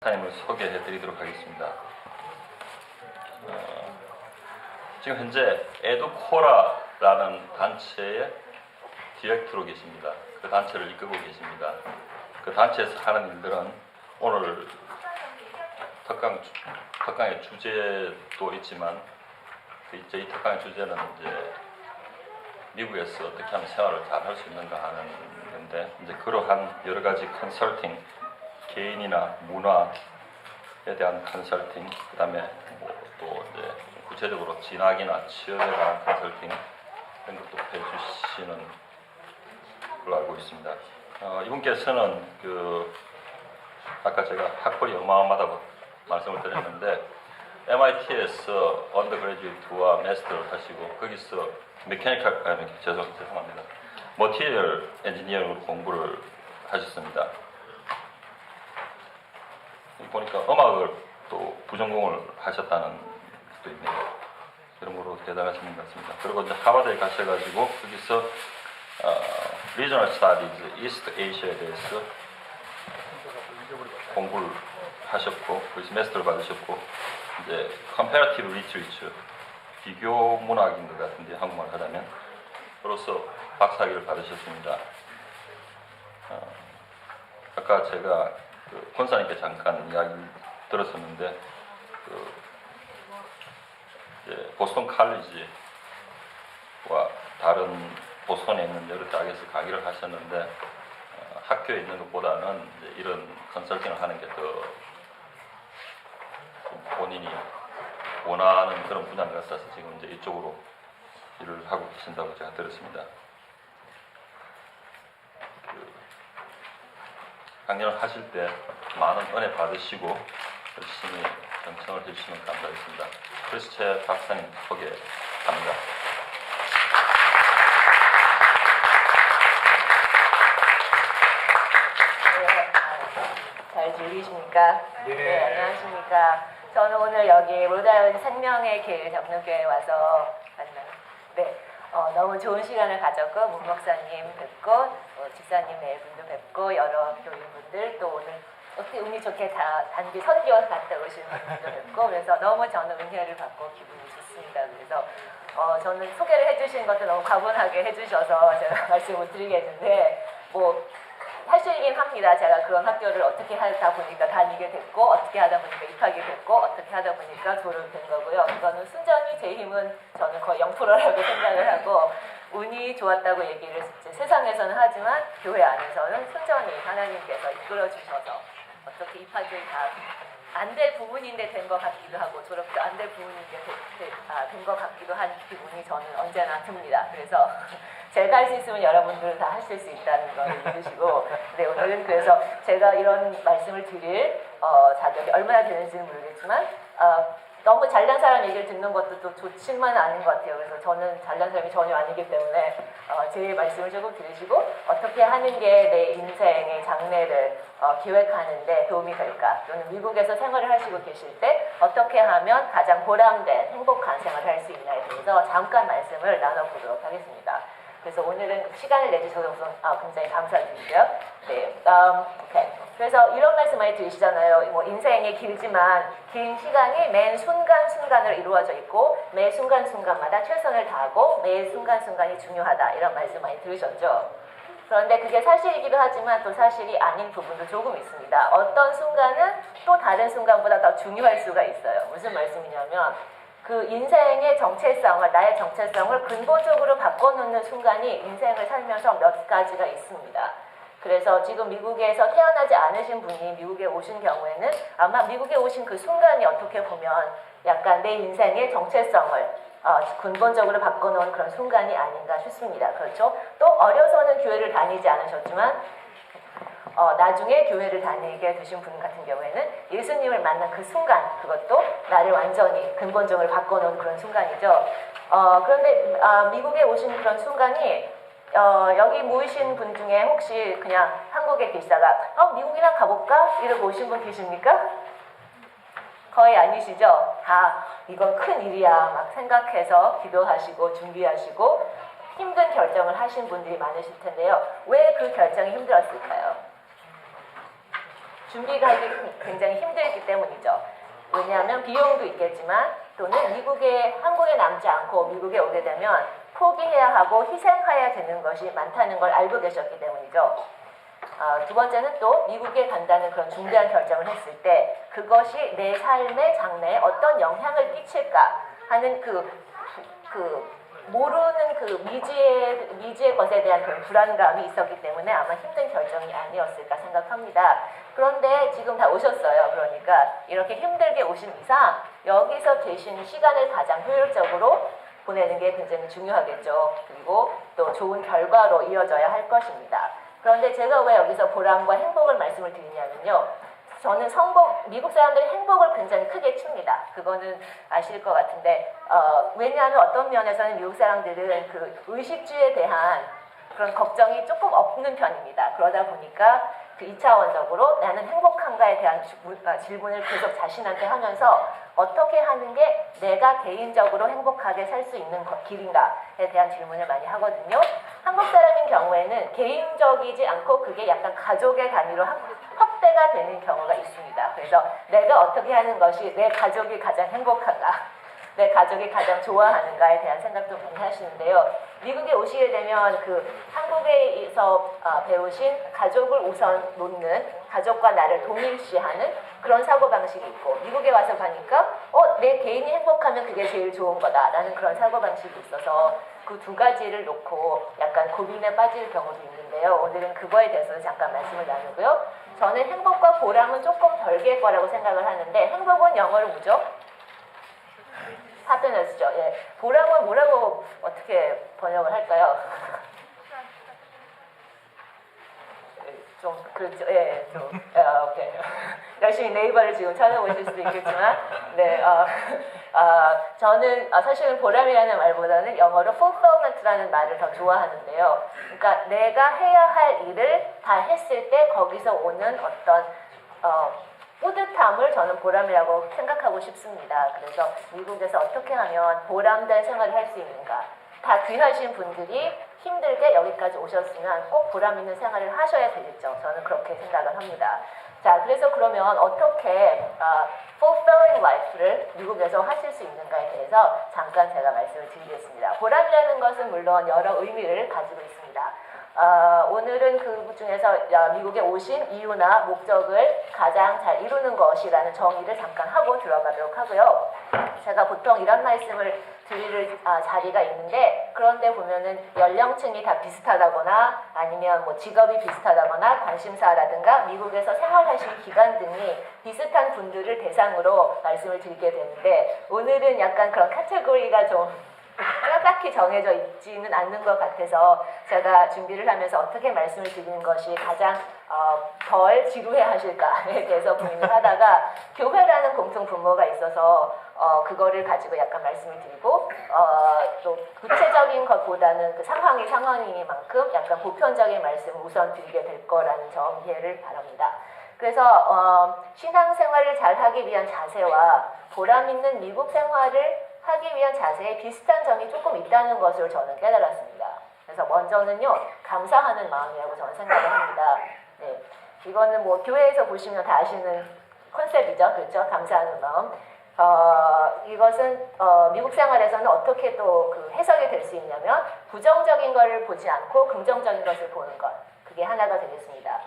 목사님을 소개해 드리도록 하겠습니다. 지금 현재 에듀코라라는 단체의 디렉터로 계십니다. 그 단체를 이끌고 계십니다. 그 단체에서 하는 일들은 오늘 특강의 주제도 있지만 저희 특강의 주제는 이제 미국에서 어떻게 하면 생활을 잘 할 수 있는가 하는 건데, 이제 그러한 여러 가지 컨설팅, 개인이나 문화에 대한 컨설팅, 그 다음에 또 이제 구체적으로 진학이나 취업에 관한 컨설팅 이런 것도 해주시는 걸로 알고 있습니다. 이분께서는 아까 제가 학벌이 어마어마하다고 말씀을 드렸는데 MIT에서 언더그래주에이트와 마스터를 하시고 거기서 죄송합니다. 머티리얼 엔지니어링으로 공부를 하셨습니다. 여기 보니까 음악을 또 부전공을 하셨다는 것도 있네요. 여러모로 대단하신 분 같습니다. 그리고 이제 하버드에 가셔가지고 거기서 Regional Studies, East Asia에 대해서 공부를 하셨고 거기서 마스터를 받으셨고 이제 Comparative Literature, 비교 문학인 것 같은데 한국말 하자면 그로서 박사학위를 받으셨습니다. 아까 제가 권사님께 잠깐 이야기 들었었는데 이제 보스턴 칼리지와 다른 보스턴에 있는 여러 대학에서 강의를 하셨는데 학교에 있는 것보다는 이제 이런 컨설팅을 하는 게 더 본인이 원하는 그런 분야인 것 같아서 지금 이제 이쪽으로 일을 하고 계신다고 제가 들었습니다. 강연을 하실 때 많은 은혜 받으시고 열심히 경청을 해주시면 감사하겠습니다. 크리스체 박사님 소개합니다. 잘 들리십니까? 네, 안녕하십니까? 저는 오늘 여기 로드아일랜드 생명의 길 정릉교회에 와서 만나요. 네, 너무 좋은 시간을 가졌고 문 목사님 뵙고 집사님 분도 뵙고 여러 교인분들 또 오늘 어떻게 운이 좋게 다 단기 선교 갔다 오신 분들도 뵙고 그래서 너무 저는 은혜를 받고 기분이 좋습니다. 그래서 저는 소개를 해주신 것도 너무 과분하게 해주셔서 제가 말씀을 드리겠는데 사실이긴 합니다. 제가 그런 학교를 어떻게 하다 보니까 다니게 됐고 어떻게 하다 보니까 입학이 됐고 어떻게 하다 보니까 졸업된 거고요. 이거는 순전히 제 힘은 저는 거의 0%라고 생각을 하고 운이 좋았다고 얘기를 세상에서는 하지만 교회 안에서는 순전히 하나님께서 이끌어 주셔서 어떻게 입학이 다 안 될 부분인데 된 것 같기도 하고 졸업도 안 될 부분인데 된 것 같기도 한 기분이 저는 언제나 듭니다. 그래서 제가 할 수 있으면 여러분들은 다 하실 수 있다는 걸 믿으시고 네, 오늘은 그래서 제가 이런 말씀을 드릴 자격이 얼마나 되는지는 모르겠지만 너무 잘난 사람 얘기를 듣는 것도 또 좋지만 않은 것 같아요. 그래서 저는 잘난 사람이 전혀 아니기 때문에 제 말씀을 조금 들으시고 어떻게 하는 게 내 인생의 장래를 기획하는 데 도움이 될까, 또는 미국에서 생활을 하시고 계실 때 어떻게 하면 가장 보람된 행복한 생활을 할 수 있나에 대해서 잠깐 말씀을 나눠보도록 하겠습니다. 그래서 오늘은 시간을 내주셔서 우선 굉장히 감사드리고요. 네, 오케이. 그래서 이런 말씀 많이 들으시잖아요. 인생이 길지만 긴 시간이 매 순간순간으로 이루어져 있고 매 순간순간마다 최선을 다하고 매 순간순간이 중요하다. 이런 말씀 많이 들으셨죠? 그런데 그게 사실이기도 하지만 또 사실이 아닌 부분도 조금 있습니다. 어떤 순간은 또 다른 순간보다 더 중요할 수가 있어요. 무슨 말씀이냐면 그 인생의 정체성을, 나의 정체성을 근본적으로 바꿔놓는 순간이 인생을 살면서 몇 가지가 있습니다. 그래서 지금 미국에서 태어나지 않으신 분이 미국에 오신 경우에는 아마 미국에 오신 그 순간이 어떻게 보면 약간 내 인생의 정체성을 근본적으로 바꿔놓은 그런 순간이 아닌가 싶습니다. 그렇죠? 또 어려서는 교회를 다니지 않으셨지만 나중에 교회를 다니게 되신 분 같은 경우에는 예수님을 만난 그 순간, 그것도 나를 완전히 근본적으로 바꿔놓은 그런 순간이죠. 그런데 미국에 오신 그런 순간이 여기 모이신 분 중에 혹시 그냥 한국에 계시다가 미국이나 가볼까? 이러고 오신 분 계십니까? 거의 아니시죠? 다 이건 큰 일이야 막 생각해서 기도하시고 준비하시고 힘든 결정을 하신 분들이 많으실 텐데요. 왜 그 결정이 힘들었을까요? 준비가 하기 굉장히 힘들 때문이죠. 왜냐하면 비용도 있겠지만 또는 한국에 남지 않고 미국에 오게 되면 포기해야 하고 희생해야 되는 것이 많다는 걸 알고 계셨기 때문이죠. 두 번째는 또 미국에 간다는 그런 중대한 결정을 했을 때 그것이 내 삶의 장래에 어떤 영향을 끼칠까 하는 모르는 미지의 것에 대한 그런 불안감이 있었기 때문에 아마 힘든 결정이 아니었을까 생각합니다. 그런데 지금 다 오셨어요. 그러니까 이렇게 힘들게 오신 이상 여기서 계신 시간을 가장 효율적으로 보내는 게 굉장히 중요하겠죠. 그리고 또 좋은 결과로 이어져야 할 것입니다. 그런데 제가 왜 여기서 보람과 행복을 말씀을 드리냐면요. 저는 미국 사람들이 행복을 굉장히 크게 칩니다. 그거는 아실 것 같은데, 왜냐하면 어떤 면에서는 미국 사람들은 그 의식주에 대한 그런 걱정이 조금 없는 편입니다. 그러다 보니까 그 2차원적으로 나는 행복한가에 대한 질문을 계속 자신한테 하면서 어떻게 하는 게 내가 개인적으로 행복하게 살 수 있는 길인가에 대한 질문을 많이 하거든요. 한국 사람인 경우에는 개인적이지 않고 그게 약간 가족의 단위로 확대가 되는 경우가 있습니다. 그래서 내가 어떻게 하는 것이 내 가족이 가장 행복한가, 내 가족이 가장 좋아하는가에 대한 생각도 많이 하시는데요. 미국에 오시게 되면 한국에서 배우신 가족을 우선 놓는, 가족과 나를 동일시하는 그런 사고방식이 있고, 미국에 와서 가니까 내 개인이 행복하면 그게 제일 좋은 거다라는 그런 사고방식이 있어서 그 두 가지를 놓고 약간 고민에 빠질 경우도 있는데요. 오늘은 그거에 대해서 잠깐 말씀을 나누고요. 저는 행복과 보람은 조금 별개일 거라고 생각을 하는데, 행복은 영어로 뭐죠? happiness죠. 예. 보람은 뭐라고 어떻게 번역을 할까요? 좀 그렇죠. 예, 오케이. 열심히 네이버를 지금 찾아보실 수도 있겠지만, 네, 저는 사실은 보람이라는 말보다는 영어로 fulfillment라는 말을 더 좋아하는데요. 그러니까 내가 해야 할 일을 다 했을 때 거기서 오는 어떤 뿌듯함을 저는 보람이라고 생각하고 싶습니다. 그래서 미국에서 어떻게 하면 보람된 생활을 할 수 있는가. 다 귀하신 분들이 힘들게 여기까지 오셨으면 꼭 보람 있는 생활을 하셔야 되겠죠. 저는 그렇게 생각을 합니다. 자, 그래서 그러면 어떻게 fulfilling life를 미국에서 하실 수 있는가에 대해서 잠깐 제가 말씀을 드리겠습니다. 보람이라는 것은 물론 여러 의미를 가지고 있습니다. 오늘은 그 중에서 미국에 오신 이유나 목적을 가장 잘 이루는 것이라는 정의를 잠깐 하고 들어가도록 하고요. 제가 보통 이런 말씀을 드릴 자리가 있는데, 그런데 보면은 연령층이 다 비슷하다거나 아니면 뭐 직업이 비슷하다거나 관심사라든가 미국에서 생활하신 기간 등이 비슷한 분들을 대상으로 말씀을 드리게 되는데, 오늘은 약간 그런 카테고리가 좀 딱히 정해져 있지는 않는 것 같아서 제가 준비를 하면서 어떻게 말씀을 드리는 것이 가장 덜 지루해 하실까에 대해서 고민을 하다가 교회라는 공통 분모가 있어서 그거를 가지고 약간 말씀을 드리고 또 구체적인 것보다는 그 상황이니만큼 약간 보편적인 말씀을 우선 드리게 될 거라는 점 이해를 바랍니다. 그래서 신앙생활을 잘 하기 위한 자세와 보람 있는 미국 생활을 하기 위한 자세에 비슷한 점이 조금 있다는 것을 저는 깨달았습니다. 그래서 먼저는요, 감사하는 마음이라고 저는 생각을 합니다. 네, 이거는 뭐 교회에서 보시면 다 아시는 컨셉이죠. 그렇죠? 감사하는 마음. 이것은 미국 생활에서는 어떻게 또 그 해석이 될 수 있냐면 부정적인 것을 보지 않고 긍정적인 것을 보는 것. 그게 하나가 되겠습니다.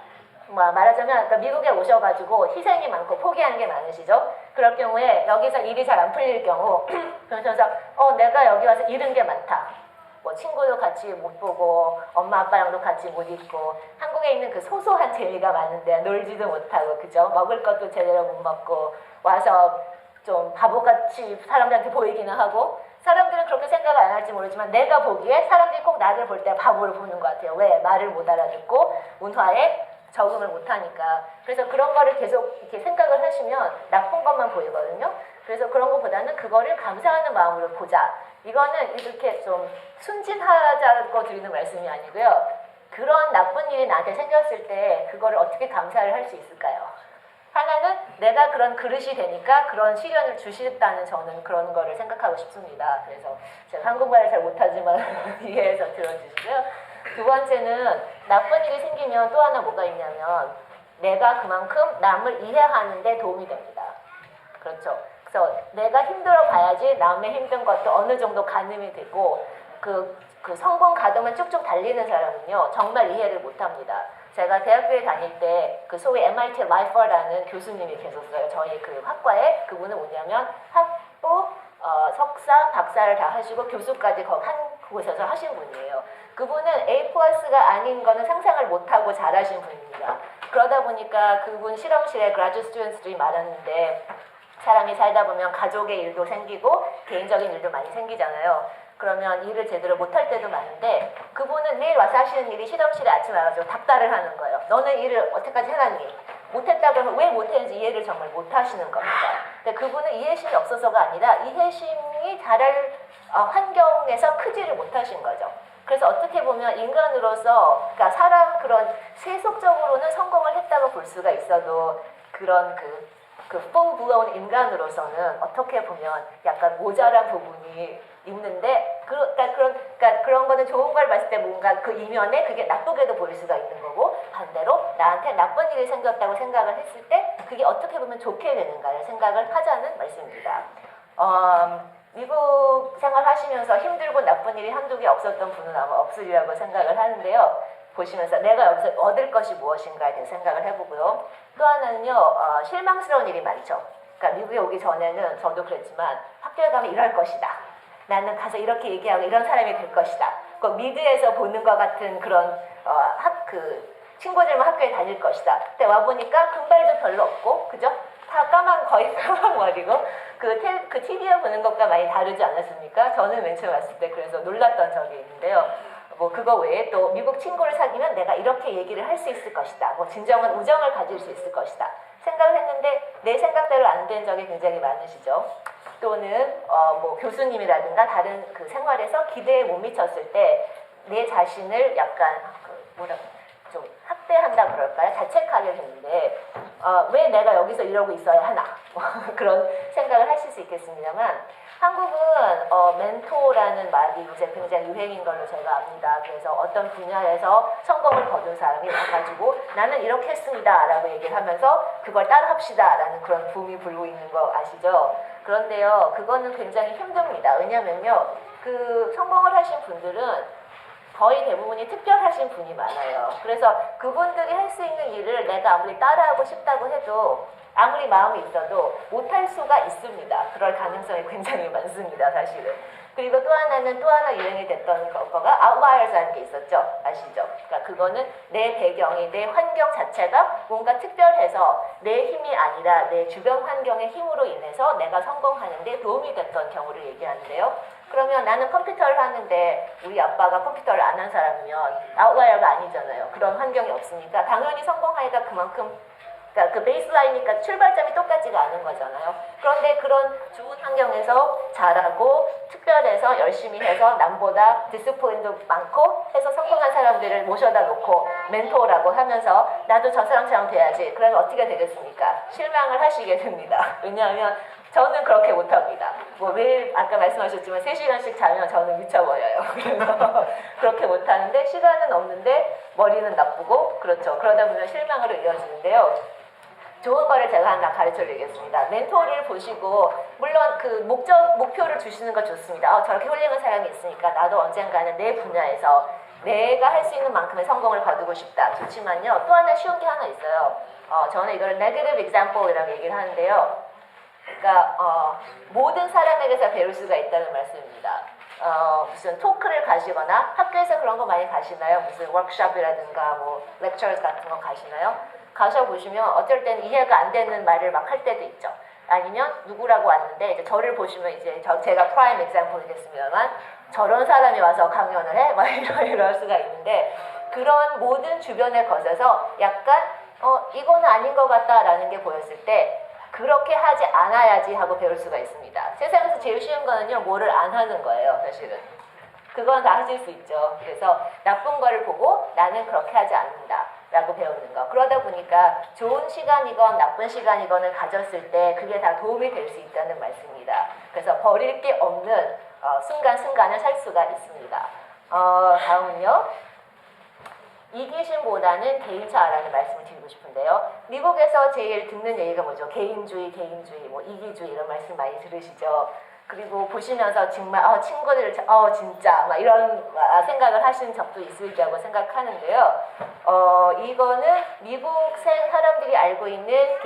말하자면 그러니까 미국에 오셔가지고 희생이 많고 포기하는 게 많으시죠. 그럴 경우에 여기서 일이 잘 안 풀릴 경우 그러면서 내가 여기 와서 잃은 게 많다. 뭐 친구도 같이 못 보고 엄마 아빠랑도 같이 못 있고 한국에 있는 그 소소한 재미가 많은데 놀지도 못하고 그죠? 먹을 것도 제대로 못 먹고 와서 좀 바보같이 사람들한테 보이기는 하고 사람들은 그렇게 생각을 안 할지 모르지만 내가 보기에 사람들이 꼭 나를 볼 때 바보로 보는 것 같아요. 왜? 말을 못 알아듣고 문화에 적응을 못하니까. 그래서 그런 거를 계속 이렇게 생각을 하시면 나쁜 것만 보이거든요. 그래서 그런 것보다는 그거를 감사하는 마음으로 보자. 이거는 이렇게 좀 순진하자고 드리는 말씀이 아니고요. 그런 나쁜 일이 나한테 생겼을 때 그거를 어떻게 감사를 할 수 있을까요? 하나는 내가 그런 그릇이 되니까 그런 시련을 주시겠다는 저는 그런 거를 생각하고 싶습니다. 그래서 제가 한국말을 잘 못하지만 이해해서 들어주시고요. 두 번째는 나쁜 일이 생기면 또 하나 뭐가 있냐면 내가 그만큼 남을 이해하는 데 도움이 됩니다. 그렇죠. 그래서 내가 힘들어 봐야지 남의 힘든 것도 어느 정도 가늠이 되고 그 성공 가동을 쭉쭉 달리는 사람은요 정말 이해를 못합니다. 제가 대학교에 다닐 때 그 소위 MIT 라이퍼라는 교수님이 계셨어요. 저희 그 학과에. 그분은 뭐냐면 학부, 석사, 박사를 다 하시고 교수까지 거기 한 곳에서 하신 분이에요. 그분은 A+가 아닌 거는 상상을 못하고 잘하신 분입니다. 그러다 보니까 그분 실험실에 graduate students들이 많았는데 사람이 살다 보면 가족의 일도 생기고 개인적인 일도 많이 생기잖아요. 그러면 일을 제대로 못할 때도 많은데 그분은 매일 와서 하시는 일이 실험실에 아침에 와가지고 닭달을 하는 거예요. 너는 일을 어떻게까지 해놨니? 못했다 그러면 왜 못했는지 이해를 정말 못하시는 겁니다. 근데 그분은 이해심이 없어서가 아니라 이해심이 잘할 환경에서 크지를 못하신 거죠. 그래서 어떻게 보면 인간으로서 그러니까 사람 그런 세속적으로는 성공을 했다고 볼 수가 있어도 그런 그 full blown 인간으로서는 어떻게 보면 약간 모자란 부분이 있는데 그러니까 그런 거는 좋은 걸 봤을 때 뭔가 그 이면에 그게 나쁘게도 보일 수가 있는 거고 반대로 나한테 나쁜 일이 생겼다고 생각을 했을 때 그게 어떻게 보면 좋게 되는가를 생각을 하자는 말씀입니다. 미국 생활하시면서 힘들고 나쁜 일이 한두 개 없었던 분은 아마 없으리라고 생각을 하는데요. 보시면서 내가 여기서 얻을 것이 무엇인가에 대해 생각을 해보고요. 또 하나는요, 실망스러운 일이 많죠. 그러니까 미국에 오기 전에는 저도 그랬지만 학교에 가면 이럴 것이다. 나는 가서 이렇게 얘기하고 이런 사람이 될 것이다. 그 미드에서 보는 것 같은 그런 친구들만 학교에 다닐 것이다. 근데 와보니까 금발도 별로 없고, 그죠? 다 거의 까만 머리고, 그 TV에 보는 것과 많이 다르지 않았습니까? 저는 맨 처음 왔을 때 그래서 놀랐던 적이 있는데요. 뭐 그거 외에 또 미국 친구를 사귀면 내가 이렇게 얘기를 할 수 있을 것이다. 뭐 진정한 우정을 가질 수 있을 것이다. 생각을 했는데 내 생각대로 안 된 적이 굉장히 많으시죠. 또는 뭐 교수님이라든가 다른 그 생활에서 기대에 못 미쳤을 때 내 자신을 약간 좀 학대한다 그럴까요? 자책하게 되는데 왜 내가 여기서 이러고 있어야 하나 그런 생각을 하실 수 있겠습니다만 한국은 멘토라는 말이 요새 굉장히 유행인 걸로 제가 압니다. 그래서 어떤 분야에서 성공을 거둔 사람이 와가지고 나는 이렇게 했습니다 라고 얘기를 하면서 그걸 따라 합시다 라는 그런 붐이 불고 있는 거 아시죠? 그런데요 그거는 굉장히 힘듭니다. 왜냐면요 그 성공을 하신 분들은 거의 대부분이 특별하신 분이 많아요. 그래서 그분들이 할 수 있는 일을 내가 아무리 따라하고 싶다고 해도 아무리 마음이 있어도 못할 수가 있습니다. 그럴 가능성이 굉장히 많습니다, 사실은. 그리고 또 하나 유행이 됐던 거가 outliers라는 게 있었죠. 아시죠? 그러니까 그거는 내 배경이, 내 환경 자체가 뭔가 특별해서 내 힘이 아니라 내 주변 환경의 힘으로 인해서 내가 성공하는 데 도움이 됐던 경우를 얘기하는데요. 그러면 나는 컴퓨터를 하는데 우리 아빠가 컴퓨터를 안 한 사람이면 아웃라이어가 아니잖아요. 그런 환경이 없으니까 당연히 성공하니까 그만큼 그러니까 그 베이스라인이니까 출발점이 똑같지가 않은 거잖아요. 그런데 그런 좋은 환경에서 잘하고 특별해서 열심히 해서 남보다 디스플린도 많고 해서 성공한 사람들을 모셔다 놓고 멘토라고 하면서 나도 저 사람처럼 돼야지. 그러면 어떻게 되겠습니까? 실망을 하시게 됩니다. 왜냐하면 저는 그렇게 못합니다. 뭐 매일 아까 말씀하셨지만 3시간씩 자면 저는 미쳐버려요. 그래서 그렇게 못하는데 시간은 없는데 머리는 나쁘고 그렇죠. 그러다 보면 실망으로 이어지는데요. 좋은 거를 제가 하나 가르쳐 드리겠습니다. 멘토를 보시고 물론 그 목표를 주시는 거 좋습니다. 저렇게 훌륭한 사람이 있으니까 나도 언젠가는 내 분야에서 내가 할 수 있는 만큼의 성공을 거두고 싶다. 좋지만요. 또 하나 쉬운 게 하나 있어요. 저는 이걸 negative example이라고 얘기를 하는데요. 그러니까 모든 사람에게서 배울 수가 있다는 말씀입니다. 무슨 토크를 가시거나 학교에서 그런 거 많이 가시나요? 무슨 워크숍이라든가 뭐 렉처스 같은 거 가시나요? 가셔보시면 어쩔 때는 이해가 안 되는 말을 막 할 때도 있죠. 아니면 누구라고 왔는데 이제 저를 보시면 이제 제가 프라임 엑sem플이겠습니다만 저런 사람이 와서 강연을 해? 막 이럴 수가 있는데 그런 모든 주변에 거쳐서 약간 이거는 아닌 것 같다라는 게 보였을 때 그렇게 하지 않아야지 하고 배울 수가 있습니다. 세상에서 제일 쉬운 거는요, 뭐를 안 하는 거예요, 사실은. 그건 다 하실 수 있죠. 그래서 나쁜 거를 보고 나는 그렇게 하지 않는다 라고 배우는 거. 그러다 보니까 좋은 시간이건 나쁜 시간이건을 가졌을 때 그게 다 도움이 될 수 있다는 말씀입니다. 그래서 버릴 게 없는 순간순간을 살 수가 있습니다. 다음은요. 이기심보다는 개인차라는 말씀을 드리고 싶은데요. 미국에서 제일 듣는 얘기가 뭐죠? 개인주의, 뭐 이기주의 이런 말씀 많이 들으시죠? 그리고 보시면서 정말 친구들 진짜 막 이런 생각을 하시는 적도 있으리라고 생각하는데요. 이거는 미국 사람들이 알고 있는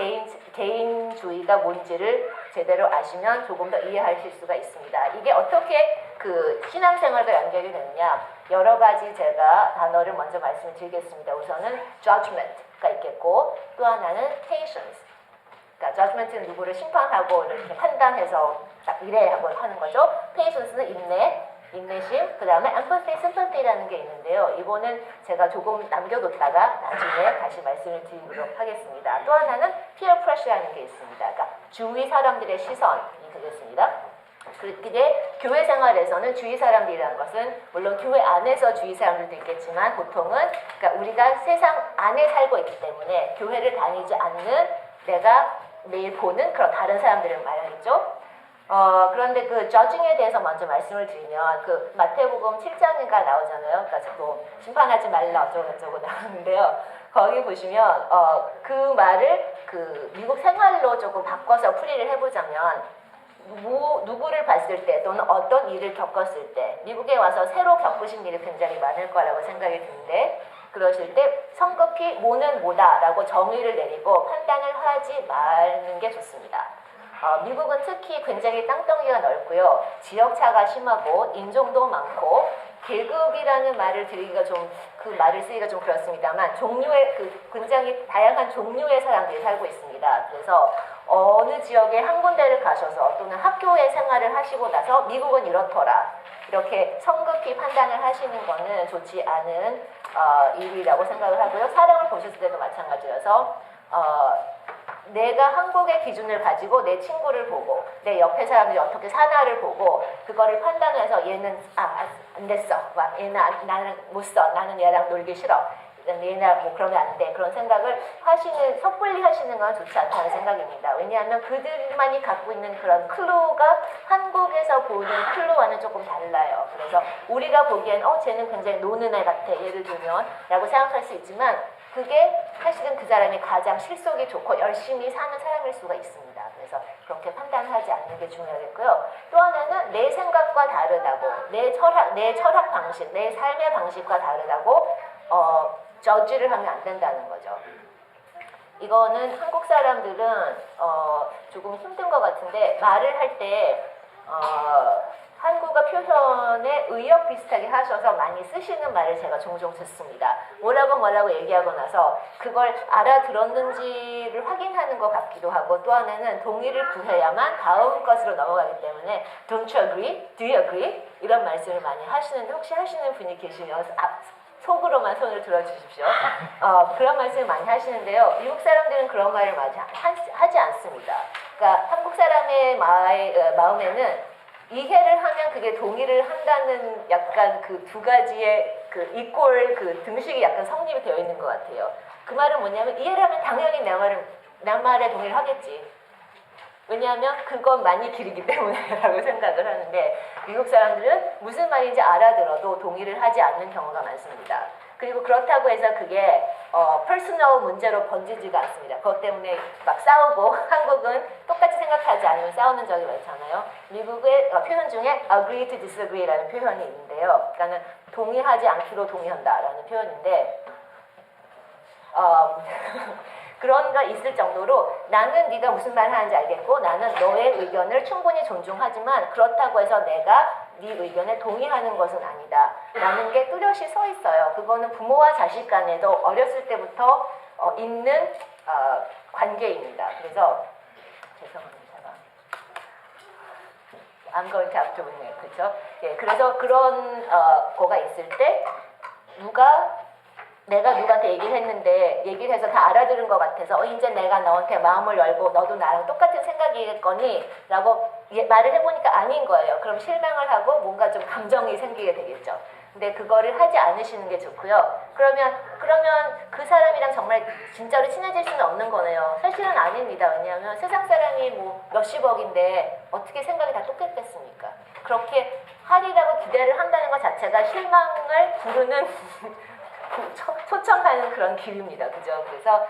개인주의가 뭔지를 제대로 아시면 조금 더 이해하실 수가 있습니다. 이게 어떻게 그 신앙생활과 연결이 되느냐? 여러 가지 제가 단어를 먼저 말씀을 드리겠습니다. 우선은 judgment가 있겠고 또 하나는 patience. 그러니까 judgment는 누구를 심판하고 이렇게 판단해서 딱 이래 하고 하는 거죠. patience는 인내심. 그 다음에 empathy, sympathy라는 게 있는데요. 이거는 제가 조금 남겨뒀다가 나중에 다시 말씀을 드리도록 하겠습니다. 또 하나는 peer pressure라는 게 있습니다. 그러니까 주위 사람들의 시선이 되겠습니다. 그게 교회 생활에서는 주위 사람들이라는 것은 물론 교회 안에서 주위 사람들도 있겠지만 보통은 그러니까 우리가 세상 안에 살고 있기 때문에 교회를 다니지 않는 내가 매일 보는 그런 다른 사람들을 말하겠죠. 그런데 그 저징에 대해서 먼저 말씀을 드리면 그 마태복음 7장인가 나오잖아요. 그러니까 뭐 심판하지 말라 어쩌고 나오는데요. 거기 보시면 그 말을 그 미국 생활로 조금 바꿔서 풀이를 해보자면 누구를 봤을 때 또는 어떤 일을 겪었을 때 미국에 와서 새로 겪으신 일이 굉장히 많을 거라고 생각이 드는데 그러실 때 성급히 뭐는 뭐다라고 정의를 내리고 판단을 하지 말는 게 좋습니다. 미국은 특히 굉장히 땅덩이가 넓고요. 지역차가 심하고 인종도 많고 계급이라는 말을 드리기가 좀 그 말을 쓰기가 좀 그렇습니다만 종류의 굉장히 다양한 종류의 사람들이 살고 있습니다. 그래서 어느 지역에 한 군데를 가셔서 또는 학교에 생활을 하시고 나서 미국은 이렇더라 이렇게 성급히 판단을 하시는 거는 좋지 않은 일이라고 생각을 하고요. 사람을 보셨을 때도 마찬가지여서 내가 한국의 기준을 가지고 내 친구를 보고 내 옆에 사람들이 어떻게 사나를 보고 그거를 판단해서 얘는 안 됐어 막 얘는 나는 못 써 나는 얘랑 놀기 싫어 얘는 뭐 그러면 안 돼 그런 생각을 섣불리 하시는 건 좋지 않다는 생각입니다. 왜냐하면 그들만이 갖고 있는 그런 클루가 한국에서 보이는 클루와는 조금 달라요. 그래서 우리가 보기엔 쟤는 굉장히 노는 애 같아 예를 들면 라고 생각할 수 있지만 그게 사실은 그 사람이 가장 실속이 좋고 열심히 사는 사람일 수가 있습니다. 그래서 그렇게 판단하지 않는 게 중요하겠고요. 또 하나는 내 생각과 다르다고, 내 철학 방식, 내 삶의 방식과 다르다고 저지를 하면 안 된다는 거죠. 이거는 한국 사람들은 조금 힘든 것 같은데 말을 할 때 한국어 표현에 의역 비슷하게 하셔서 많이 쓰시는 말을 제가 종종 듣습니다. 뭐라고 얘기하고 나서 그걸 알아들었는지를 확인하는 것 같기도 하고 또 하나는 동의를 구해야만 다음 것으로 넘어가기 때문에 Don't you agree? Do you agree? 이런 말씀을 많이 하시는데 혹시 하시는 분이 계시면 속으로만 손을 들어주십시오. 그런 말씀을 많이 하시는데요. 미국 사람들은 그런 말을 많이 하지 않습니다. 그러니까 한국 사람의 마음에는 이해를 하면 그게 동의를 한다는 약간 그 두 가지의 그 이꼴 그 등식이 약간 성립이 되어 있는 것 같아요. 그 말은 뭐냐면 이해를 하면 당연히 내 말에 동의를 하겠지. 왜냐하면 그건 많이 길이기 때문에라고 생각을 하는데 미국 사람들은 무슨 말인지 알아들어도 동의를 하지 않는 경우가 많습니다. 그리고 그렇다고 해서 그게 퍼스널 문제로 번지지가 않습니다. 그것 때문에 막 싸우고 한국은 똑같이 생각하지 않으면 싸우는 적이 많잖아요. 미국의 표현 중에 agree to disagree라는 표현이 있는데요. 그러니까는 동의하지 않기로 동의한다라는 표현인데 그런 거 있을 정도로 나는 네가 무슨 말 하는지 알겠고 나는 너의 의견을 충분히 존중하지만 그렇다고 해서 내가 네 의견에 동의하는 것은 아니다 라는 게 뚜렷이 서 있어요. 그거는 부모와 자식 간에도 어렸을 때부터 있는 관계입니다. 그래서 죄송합니다. I'm going to have to win it. 그렇죠? 예, 그래서 그런 거가 있을 때 내가 누구한테 얘기를 했는데 얘기를 해서 다 알아들은 것 같아서 이제 내가 너한테 마음을 열고 너도 나랑 똑같은 생각이겠거니 라고 말을 해보니까 아닌 거예요. 그럼 실망을 하고 뭔가 좀 감정이 생기게 되겠죠. 근데 그거를 하지 않으시는 게 좋고요. 그러면 그 사람이랑 정말 진짜로 친해질 수는 없는 거네요. 사실은 아닙니다. 왜냐하면 세상 사람이 뭐 몇십억인데 어떻게 생각이 다 똑같겠습니까? 그렇게 하리라고 기대를 한다는 것 자체가 실망을 부르는 초청하는 그런 길입니다. 그죠? 그래서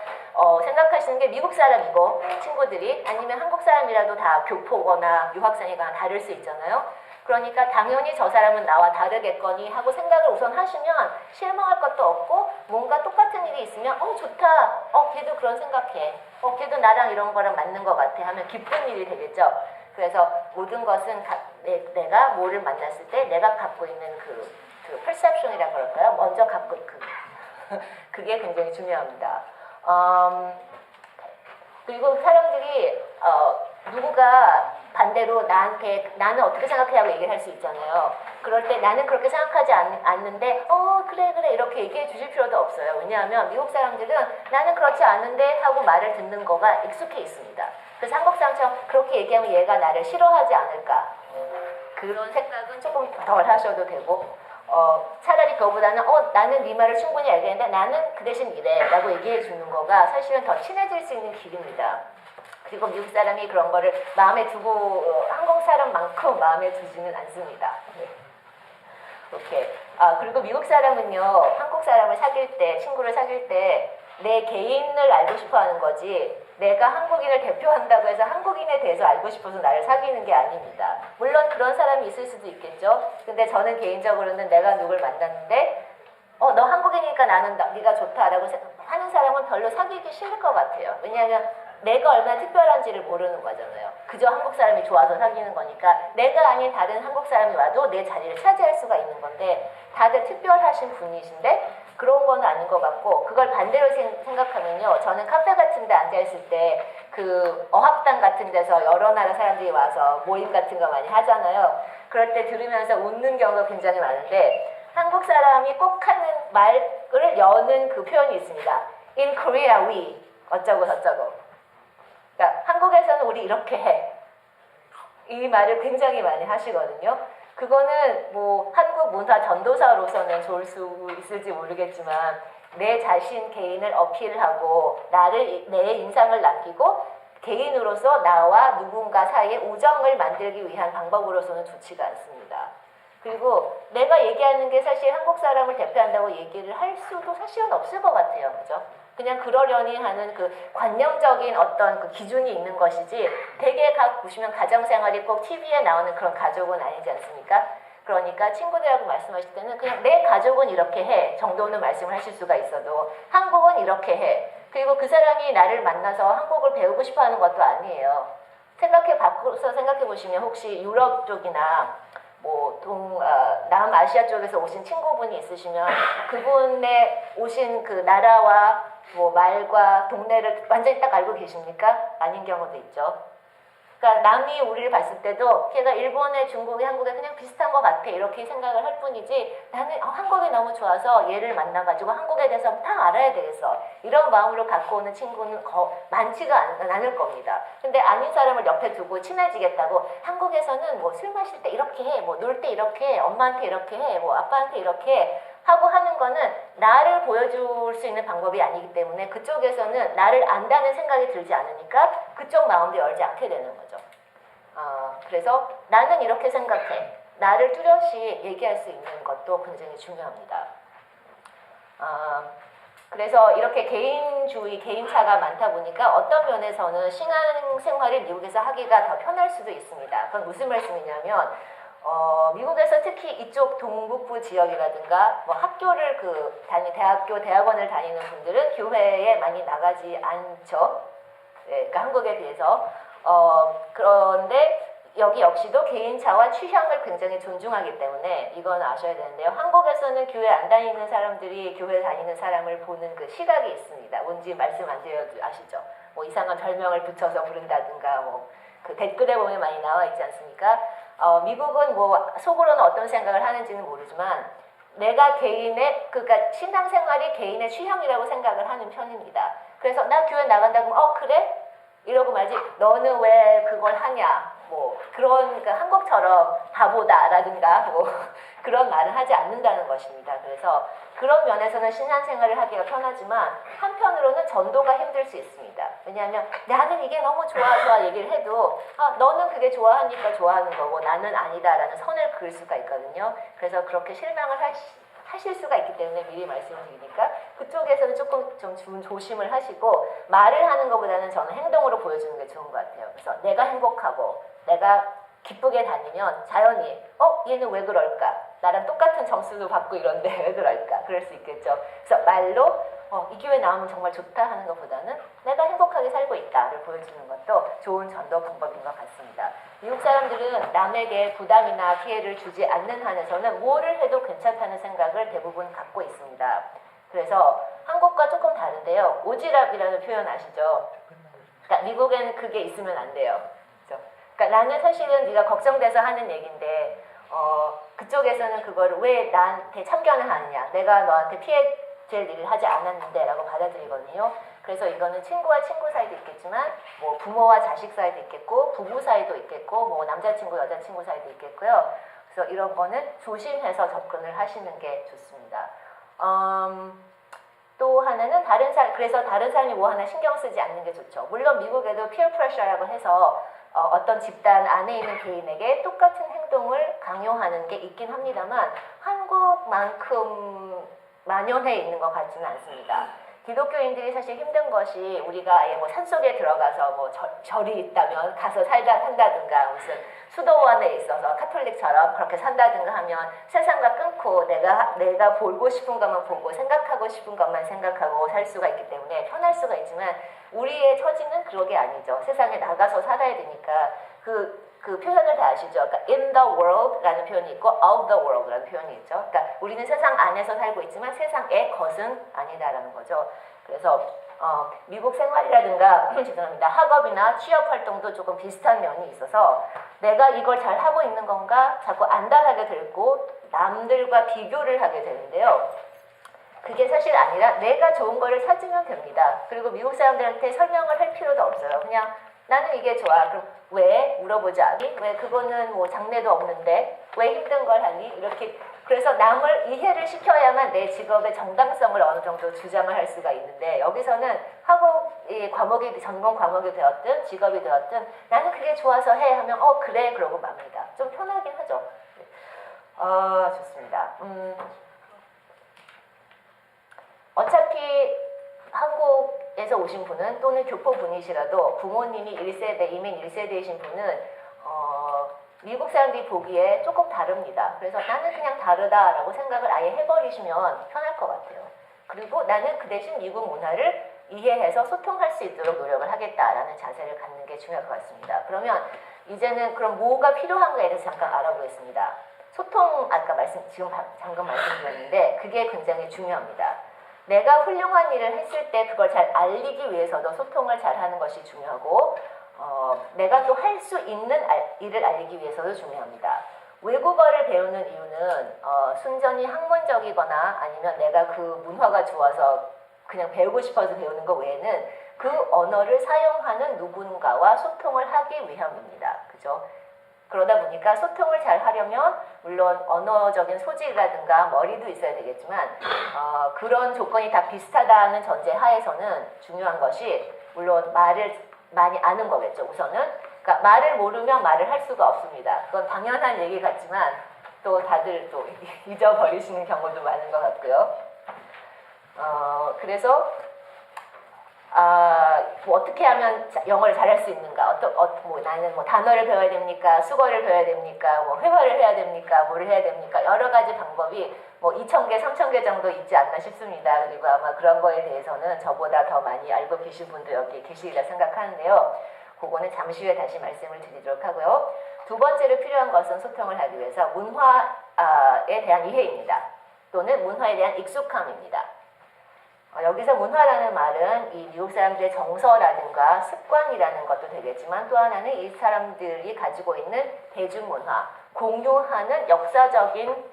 생각하시는 게 미국 사람이고 친구들이 아니면 한국 사람이라도 다 교포거나 유학생이거나 다를 수 있잖아요. 그러니까 당연히 저 사람은 나와 다르겠거니 하고 생각을 우선 하시면 실망할 것도 없고 뭔가 똑같은 일이 있으면 좋다. 걔도 그런 생각해. 걔도 나랑 이런 거랑 맞는 것 같아 하면 기쁜 일이 되겠죠. 그래서 모든 것은 내가 뭐를 만났을 때 내가 갖고 있는 그 perception이라고 그럴까요? 먼저 갖고 그게 굉장히 중요합니다. 그리고 사람들이 누구가 반대로 나는 어떻게 생각해 하고 얘기를 할 수 있잖아요. 그럴 때 나는 그렇게 생각하지 않는데 그래 이렇게 얘기해 주실 필요도 없어요. 왜냐하면 미국 사람들은 나는 그렇지 않은데 하고 말을 듣는 거가 익숙해 있습니다. 그래서 한국 사람처럼 그렇게 얘기하면 얘가 나를 싫어하지 않을까 그런 생각은 조금 덜 하셔도 되고 차라리 그거보다는 나는 네 말을 충분히 알겠는데 나는 그 대신 이래 라고 얘기해 주는 거가 사실은 더 친해질 수 있는 길입니다. 그리고 미국 사람이 그런 거를 마음에 두고 한국 사람만큼 마음에 두지는 않습니다. 네. 이렇게 그리고 미국 사람은요 한국 사람을 사귈 때 친구를 사귈 때 내 개인을 알고 싶어 하는 거지 내가 한국인을 대표한다고 해서 한국인에 대해서 알고 싶어서 나를 사귀는 게 아닙니다. 물론 그런 사람이 있을 수도 있겠죠. 근데 저는 개인적으로는 내가 누굴 만났는데 너 한국인이니까 나는 네가 좋다라고 하는 사람은 별로 사귀기 싫을 것 같아요. 왜냐하면 내가 얼마나 특별한지를 모르는 거잖아요. 그저 한국 사람이 좋아서 사귀는 거니까 내가 아닌 다른 한국 사람이 와도 내 자리를 차지할 수가 있는 건데 다들 특별하신 분이신데 그런 건 아닌 것 같고 그걸 반대로 생각하면요. 저는 카페 같은 데 앉아있을 때 그 어학당 같은 데서 여러 나라 사람들이 와서 모임 같은 거 많이 하잖아요. 그럴 때 들으면서 웃는 경우가 굉장히 많은데 한국 사람이 꼭 하는 말을 여는 그 표현이 있습니다. In Korea we 어쩌고 저쩌고. 그러니까 한국에서는 우리 이렇게 해. 이 말을 굉장히 많이 하시거든요. 그거는 뭐 한국 문화 전도사로서는 좋을 수 있을지 모르겠지만 내 자신 개인을 어필하고 내 인상을 남기고 개인으로서 나와 누군가 사이에 우정을 만들기 위한 방법으로서는 좋지가 않습니다. 그리고 내가 얘기하는 게 사실 한국 사람을 대표한다고 얘기를 할 수도 사실은 없을 것 같아요. 그죠? 그냥 그러려니 하는 그 관념적인 어떤 그 기준이 있는 것이지 되게 보시면 가정생활이 꼭 TV에 나오는 그런 가족은 아니지 않습니까? 그러니까 친구들하고 말씀하실 때는 그냥 내 가족은 이렇게 해 정도는 말씀을 하실 수가 있어도 한국은 이렇게 해. 그리고 그 사람이 나를 만나서 한국을 배우고 싶어 하는 것도 아니에요. 바꿔서 생각해 보시면 혹시 유럽 쪽이나 뭐 남아시아 쪽에서 오신 친구분이 있으시면 그분의 오신 그 나라와 뭐 말과 동네를 완전히 딱 알고 계십니까? 아닌 경우도 있죠. 그러니까 남이 우리를 봤을 때도 걔가 일본에 중국에 한국에 그냥 비슷한 것 같아 이렇게 생각을 할 뿐이지 나는 한국이 너무 좋아서 얘를 만나가지고 한국에 대해서 다 알아야 되겠어 이런 마음으로 갖고 오는 친구는 많지가 않을 겁니다. 근데 아닌 사람을 옆에 두고 친해지겠다고 한국에서는 뭐 술 마실 때 이렇게 해, 뭐 놀 때 이렇게 해, 엄마한테 이렇게 해, 뭐 아빠한테 이렇게 해 하고 하는 거는 나를 보여줄 수 있는 방법이 아니기 때문에 그쪽에서는 나를 안다는 생각이 들지 않으니까 그쪽 마음도 열지 않게 되는 거죠. 그래서 나는 이렇게 생각해. 나를 뚜렷이 얘기할 수 있는 것도 굉장히 중요합니다. 그래서 이렇게 개인주의, 개인차가 많다 보니까 어떤 면에서는 신앙생활을 미국에서 하기가 더 편할 수도 있습니다. 그건 무슨 말씀이냐면 미국에서 특히 이쪽 동북부 지역이라든가 뭐 학교를 대학교, 대학원을 다니는 분들은 교회에 많이 나가지 않죠. 네, 그러니까 한국에 비해서. 그런데 여기 역시도 개인차와 취향을 굉장히 존중하기 때문에 이건 아셔야 되는데요. 한국에서는 교회 안 다니는 사람들이 교회 다니는 사람을 보는 그 시각이 있습니다. 뭔지 말씀 안 드려도 아시죠? 뭐 이상한 별명을 붙여서 부른다든가 뭐 그 댓글에 보면 많이 나와 있지 않습니까? 미국은 뭐 속으로는 어떤 생각을 하는지는 모르지만 내가 그러니까 신앙생활이 개인의 취향이라고 생각을 하는 편입니다. 그래서 나 교회 나간다고 하면 그래? 이러고 말지 너는 왜 그걸 하냐? 뭐 그러니까 한국처럼 바보다라든가 뭐 그런 말을 하지 않는다는 것입니다. 그래서 그런 면에서는 신앙생활을 하기가 편하지만 한편으로는 전도가 힘들 수 있습니다. 왜냐하면 나는 이게 너무 좋아서 얘기를 해도 너는 그게 좋아하니까 좋아하는 거고 나는 아니다라는 선을 그을 수가 있거든요. 그래서 그렇게 실망을 하실 수가 있기 때문에 미리 말씀을 드리니까 그쪽에서는 조금 좀 조심을 하시고 말을 하는 것보다는 저는 행동으로 보여주는 게 좋은 것 같아요. 그래서 내가 행복하고 내가 기쁘게 다니면 자연히 얘는 왜 그럴까? 나랑 똑같은 점수도 받고 이런데 왜 그럴까? 그럴 수 있겠죠. 그래서 말로 이 교회 나오면 정말 좋다 하는 것보다는 내가 행복하게 살고 있다를 보여주는 것도 좋은 전도 방법인 것 같습니다. 미국 사람들은 남에게 부담이나 피해를 주지 않는 한에서는 뭐를 해도 괜찮다는 생각을 대부분 갖고 있습니다. 그래서 한국과 조금 다른데요. 오지랖이라는 표현 아시죠? 그러니까 미국에는 그게 있으면 안 돼요. 그렇죠? 그러니까 나는 사실은 네가 걱정돼서 하는 얘기인데 그쪽에서는 그거를 왜 나한테 참견을 하느냐, 내가 너한테 피해 줄 일을 하지 않았는데 라고 받아들이거든요. 그래서 이거는 친구와 친구 사이도 있겠지만 뭐 부모와 자식 사이도 있겠고 부부 사이도 있겠고 뭐 남자친구 여자친구 사이도 있겠고요. 그래서 이런 거는 조심해서 접근을 하시는 게 좋습니다. 또 하나는 그래서 다른 사람이 뭐 하나 신경 쓰지 않는 게 좋죠. 물론 미국에도 peer pressure라고 해서 어떤 집단 안에 있는 개인에게 똑같은 행동을 강요하는 게 있긴 합니다만 한국만큼 만연해 있는 것 같지는 않습니다. 기독교인들이 사실 힘든 것이 우리가 뭐 산속에 들어가서 뭐 절이 있다면 가서 한다든가 무슨 수도원에 있어서 카톨릭처럼 그렇게 산다든가 하면 세상과 끊고 내가 보고 싶은 것만 보고 생각하고 싶은 것만 생각하고 살 수가 있기 때문에 편할 수가 있지만 우리의 처지는 그런 게 아니죠. 세상에 나가서 살아야 되니까 그 표현을 다 아시죠? 그러니까 in the world라는 표현이 있고 of the world라는 표현이 있죠. 그러니까 우리는 세상 안에서 살고 있지만 세상의 것은 아니다라는 거죠. 그래서 미국 생활이라든가 죄송합니다. 학업이나 취업 활동도 조금 비슷한 면이 있어서 내가 이걸 잘 하고 있는 건가 자꾸 안달하게 되고 남들과 비교를 하게 되는데요. 그게 사실 아니라 내가 좋은 거를 찾으면 됩니다. 그리고 미국 사람들한테 설명을 할 필요도 없어요. 그냥 나는 이게 좋아. 그럼 왜? 물어보자. 왜 그거는 뭐 장래도 없는데 왜 힘든 걸 하니? 이렇게 그래서 남을 이해를 시켜야만 내 직업의 정당성을 어느 정도 주장을 할 수가 있는데 여기서는 과목이 전공 과목이 되었든 직업이 되었든 나는 그게 좋아서 해 하면 그래 그러고 맙니다. 좀 편하긴 하죠. 좋습니다. 어차피 한국에서 오신 분은 또는 교포 분이시라도 부모님이 1세대, 이민 1세대이신 분은 미국 사람들이 보기에 조금 다릅니다. 그래서 나는 그냥 다르다라고 생각을 아예 해버리시면 편할 것 같아요. 그리고 나는 그 대신 미국 문화를 이해해서 소통할 수 있도록 노력을 하겠다라는 자세를 갖는 게 중요할 것 같습니다. 그러면 이제는 그럼 뭐가 필요한가에 대해서 잠깐 알아보겠습니다. 소통, 방금 말씀드렸는데 그게 굉장히 중요합니다. 내가 훌륭한 일을 했을 때 그걸 잘 알리기 위해서도 소통을 잘 하는 것이 중요하고 내가 또 할 수 있는 일을 알리기 위해서도 중요합니다. 외국어를 배우는 이유는 순전히 학문적이거나 아니면 내가 그 문화가 좋아서 그냥 배우고 싶어서 배우는 것 외에는 그 언어를 사용하는 누군가와 소통을 하기 위함입니다. 그죠? 그러다 보니까 소통을 잘 하려면 물론 언어적인 소질이라든가 머리도 있어야 되겠지만 그런 조건이 다 비슷하다는 전제 하에서는 중요한 것이 물론 말을 많이 아는 거겠죠. 우선은 그러니까 말을 모르면 말을 할 수가 없습니다. 그건 당연한 얘기 같지만 또 다들 또 잊어버리시는 경우도 많은 것 같고요. 그래서 뭐 어떻게 하면 영어를 잘할 수 있는가? 나는 뭐 단어를 배워야 됩니까? 수거를 배워야 됩니까? 뭐 회화를 해야 됩니까? 뭐를 해야 됩니까? 여러 가지 방법이 뭐 2,000개, 3,000개 정도 있지 않나 싶습니다. 그리고 아마 그런 거에 대해서는 저보다 더 많이 알고 계신 분도 여기 계시리라 생각하는데요. 그거는 잠시 후에 다시 말씀을 드리도록 하고요. 두 번째로 필요한 것은 소통을 하기 위해서 문화에 대한 이해입니다. 또는 문화에 대한 익숙함입니다. 여기서 문화라는 말은 이 미국 사람들의 정서라든가 습관이라는 것도 되겠지만 또 하나는 이 사람들이 가지고 있는 대중문화, 공유하는 역사적인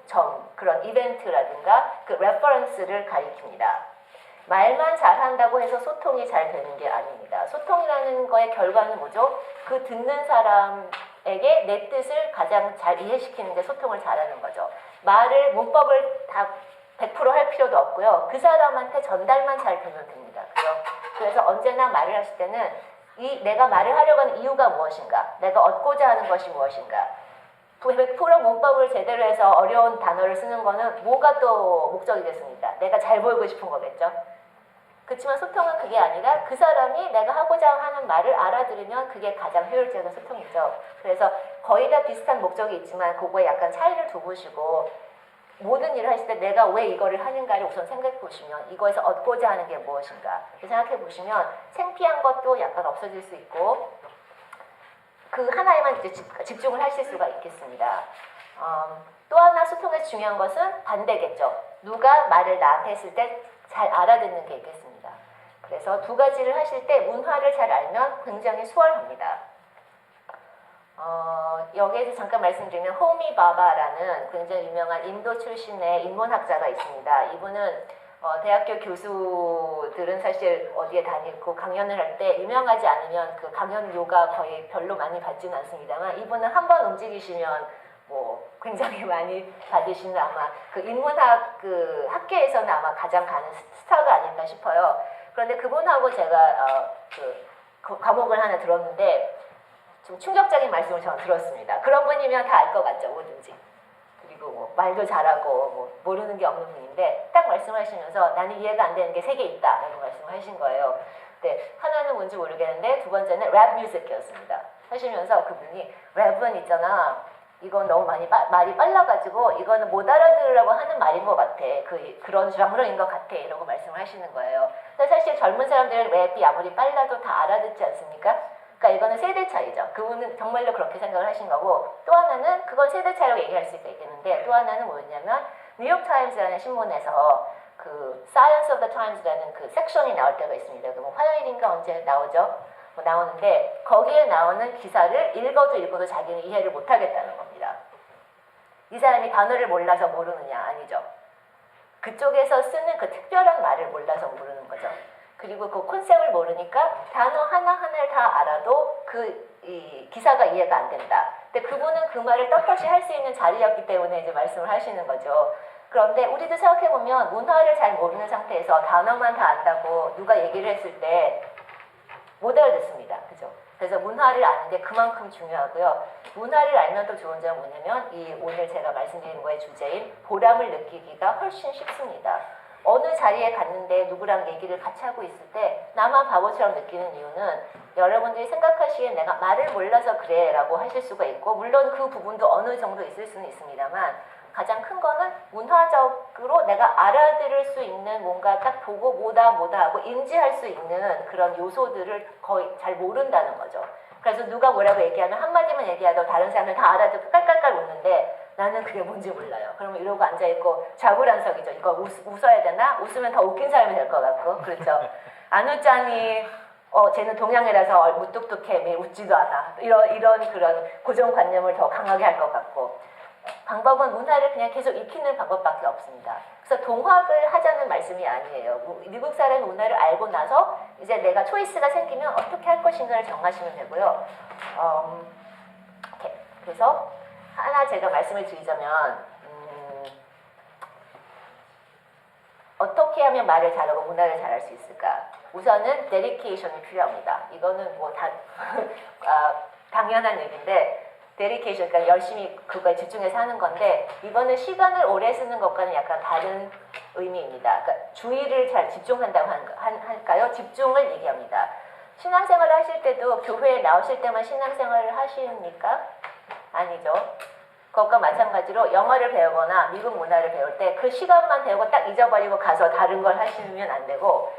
그런 이벤트라든가 그 레퍼런스를 가리킵니다. 말만 잘한다고 해서 소통이 잘 되는 게 아닙니다. 소통이라는 거의 결과는 뭐죠? 그 듣는 사람에게 내 뜻을 가장 잘 이해시키는 게 소통을 잘하는 거죠. 문법을 다 100% 할 필요도 없고요. 그 사람한테 전달만 잘 되면 됩니다. 그래서 언제나 말을 하실 때는 내가 말을 하려고 하는 이유가 무엇인가? 내가 얻고자 하는 것이 무엇인가? 100% 문법을 제대로 해서 어려운 단어를 쓰는 거는 뭐가 또 목적이겠습니까? 내가 잘 보이고 싶은 거겠죠. 그렇지만 소통은 그게 아니라 그 사람이 내가 하고자 하는 말을 알아들으면 그게 가장 효율적인 소통이죠. 그래서 거의 다 비슷한 목적이 있지만 그거에 약간 차이를 두보시고 모든 일을 하실 때 내가 왜 이거를 하는가를 우선 생각해 보시면 이거에서 얻고자 하는 게 무엇인가 생각해 보시면 창피한 것도 약간 없어질 수 있고 그 하나에만 이제 집중을 하실 수가 있겠습니다. 또 하나 소통에서 중요한 것은 반대겠죠. 누가 말을 나한테 했을 때 잘 알아듣는 게 있겠습니다. 그래서 두 가지를 하실 때 문화를 잘 알면 굉장히 수월합니다. 여기에서 잠깐 말씀드리면 호미 바바라는 굉장히 유명한 인도 출신의 인문학자가 있습니다. 이분은 대학교 교수들은 사실 어디에 다니고 강연을 할 때 유명하지 않으면 그 강연료가 거의 별로 많이 받지는 않습니다만 이분은 한번 움직이시면 뭐 굉장히 많이 받으시는 아마 그 인문학 그 학계에서는 아마 가장 가는 스타가 아닐까 싶어요. 그런데 그분하고 제가 그 과목을 하나 들었는데 좀 충격적인 말씀을 저는 들었습니다. 그런 분이면 다 알 것 같죠, 뭐든지. 그리고 뭐 말도 잘하고 뭐 모르는 게 없는 분인데 딱 말씀하시면서 나는 이해가 안 되는 게 3개 있다 라고 말씀을 하신 거예요. 네, 하나는 뭔지 모르겠는데 두 번째는 랩 뮤직이었습니다. 하시면서 그분이 랩은 있잖아. 이건 너무 말이 빨라가지고 이거는 못 알아들으라고 하는 말인 것 같아. 그런 장르인 것 같아. 이러고 말씀을 하시는 거예요. 근데 사실 젊은 사람들은 랩이 아무리 빨라도 다 알아듣지 않습니까? 그러니까 이거는 세대 차이죠. 그분은 정말로 그렇게 생각을 하신 거고 또 하나는 그건 세대 차이라고 얘기할 수가 있겠는데 또 하나는 뭐였냐면 뉴욕타임즈라는 신문에서 그 Science of the Times라는 그 섹션이 나올 때가 있습니다. 뭐 화요일인가 언제 나오죠? 뭐 나오는데 거기에 나오는 기사를 읽어도 자기는 이해를 못하겠다는 겁니다. 이 사람이 단어를 몰라서 모르느냐? 아니죠. 그쪽에서 쓰는 그 특별한 말을 몰라서 모르는 거죠. 그리고 그 콘셉트를 모르니까 단어 하나하나를 다 알아도 이 기사가 이해가 안 된다. 근데 그분은 그 말을 떳떳이 할 수 있는 자리였기 때문에 이제 말씀을 하시는 거죠. 그런데 우리도 생각해보면 문화를 잘 모르는 상태에서 단어만 다 안다고 누가 얘기를 했을 때 못 알아듣습니다. 그죠? 그래서 문화를 아는 게 그만큼 중요하고요. 문화를 알면 또 좋은 점은 뭐냐면 이 오늘 제가 말씀드리는 거의 주제인 보람을 느끼기가 훨씬 쉽습니다. 어느 자리에 갔는데 누구랑 얘기를 같이 하고 있을 때 나만 바보처럼 느끼는 이유는 여러분들이 생각하시기엔 내가 말을 몰라서 그래 라고 하실 수가 있고 물론 그 부분도 어느 정도 있을 수는 있습니다만 가장 큰 거는 문화적으로 내가 알아들을 수 있는 뭔가 딱 보고 뭐다 하고 인지할 수 있는 그런 요소들을 거의 잘 모른다는 거죠. 그래서 누가 뭐라고 얘기하면 한마디만 얘기하도 다른 사람들 다 알아듣고 깔깔깔 웃는데 나는 그게 뭔지 몰라요. 그러면 이러고 앉아있고 좌불안석이죠. 이거 웃어야 되나? 웃으면 더 웃긴 사람이 될 것 같고 그렇죠. 안 웃자니 쟤는 동양이라서 무뚝뚝해 매일 웃지도 않아. 이런 그런 고정관념을 더 강하게 할 것 같고 방법은 문화를 그냥 계속 익히는 방법밖에 없습니다. 그래서 동학을 하자는 말씀이 아니에요. 미국 사람의 문화를 알고 나서 이제 내가 초이스가 생기면 어떻게 할 것인가를 정하시면 되고요. 그래서 하나 제가 말씀을 드리자면 어떻게 하면 말을 잘하고 문화를 잘할 수 있을까? 우선은 데디케이션이 필요합니다. 이거는 뭐 당연한 얘기인데 데디케이션, 그러니까 열심히 그거에 집중해서 하는 건데 이거는 시간을 오래 쓰는 것과는 약간 다른 의미입니다. 그러니까 주의를 잘 집중한다고 할까요? 집중을 얘기합니다. 신앙생활을 하실 때도 교회에 나오실 때만 신앙생활을 하십니까? 아니죠. 그것과 마찬가지로 영어를 배우거나 미국 문화를 배울 때 그 시간만 배우고 딱 잊어버리고 가서 다른 걸 하시면 안 되고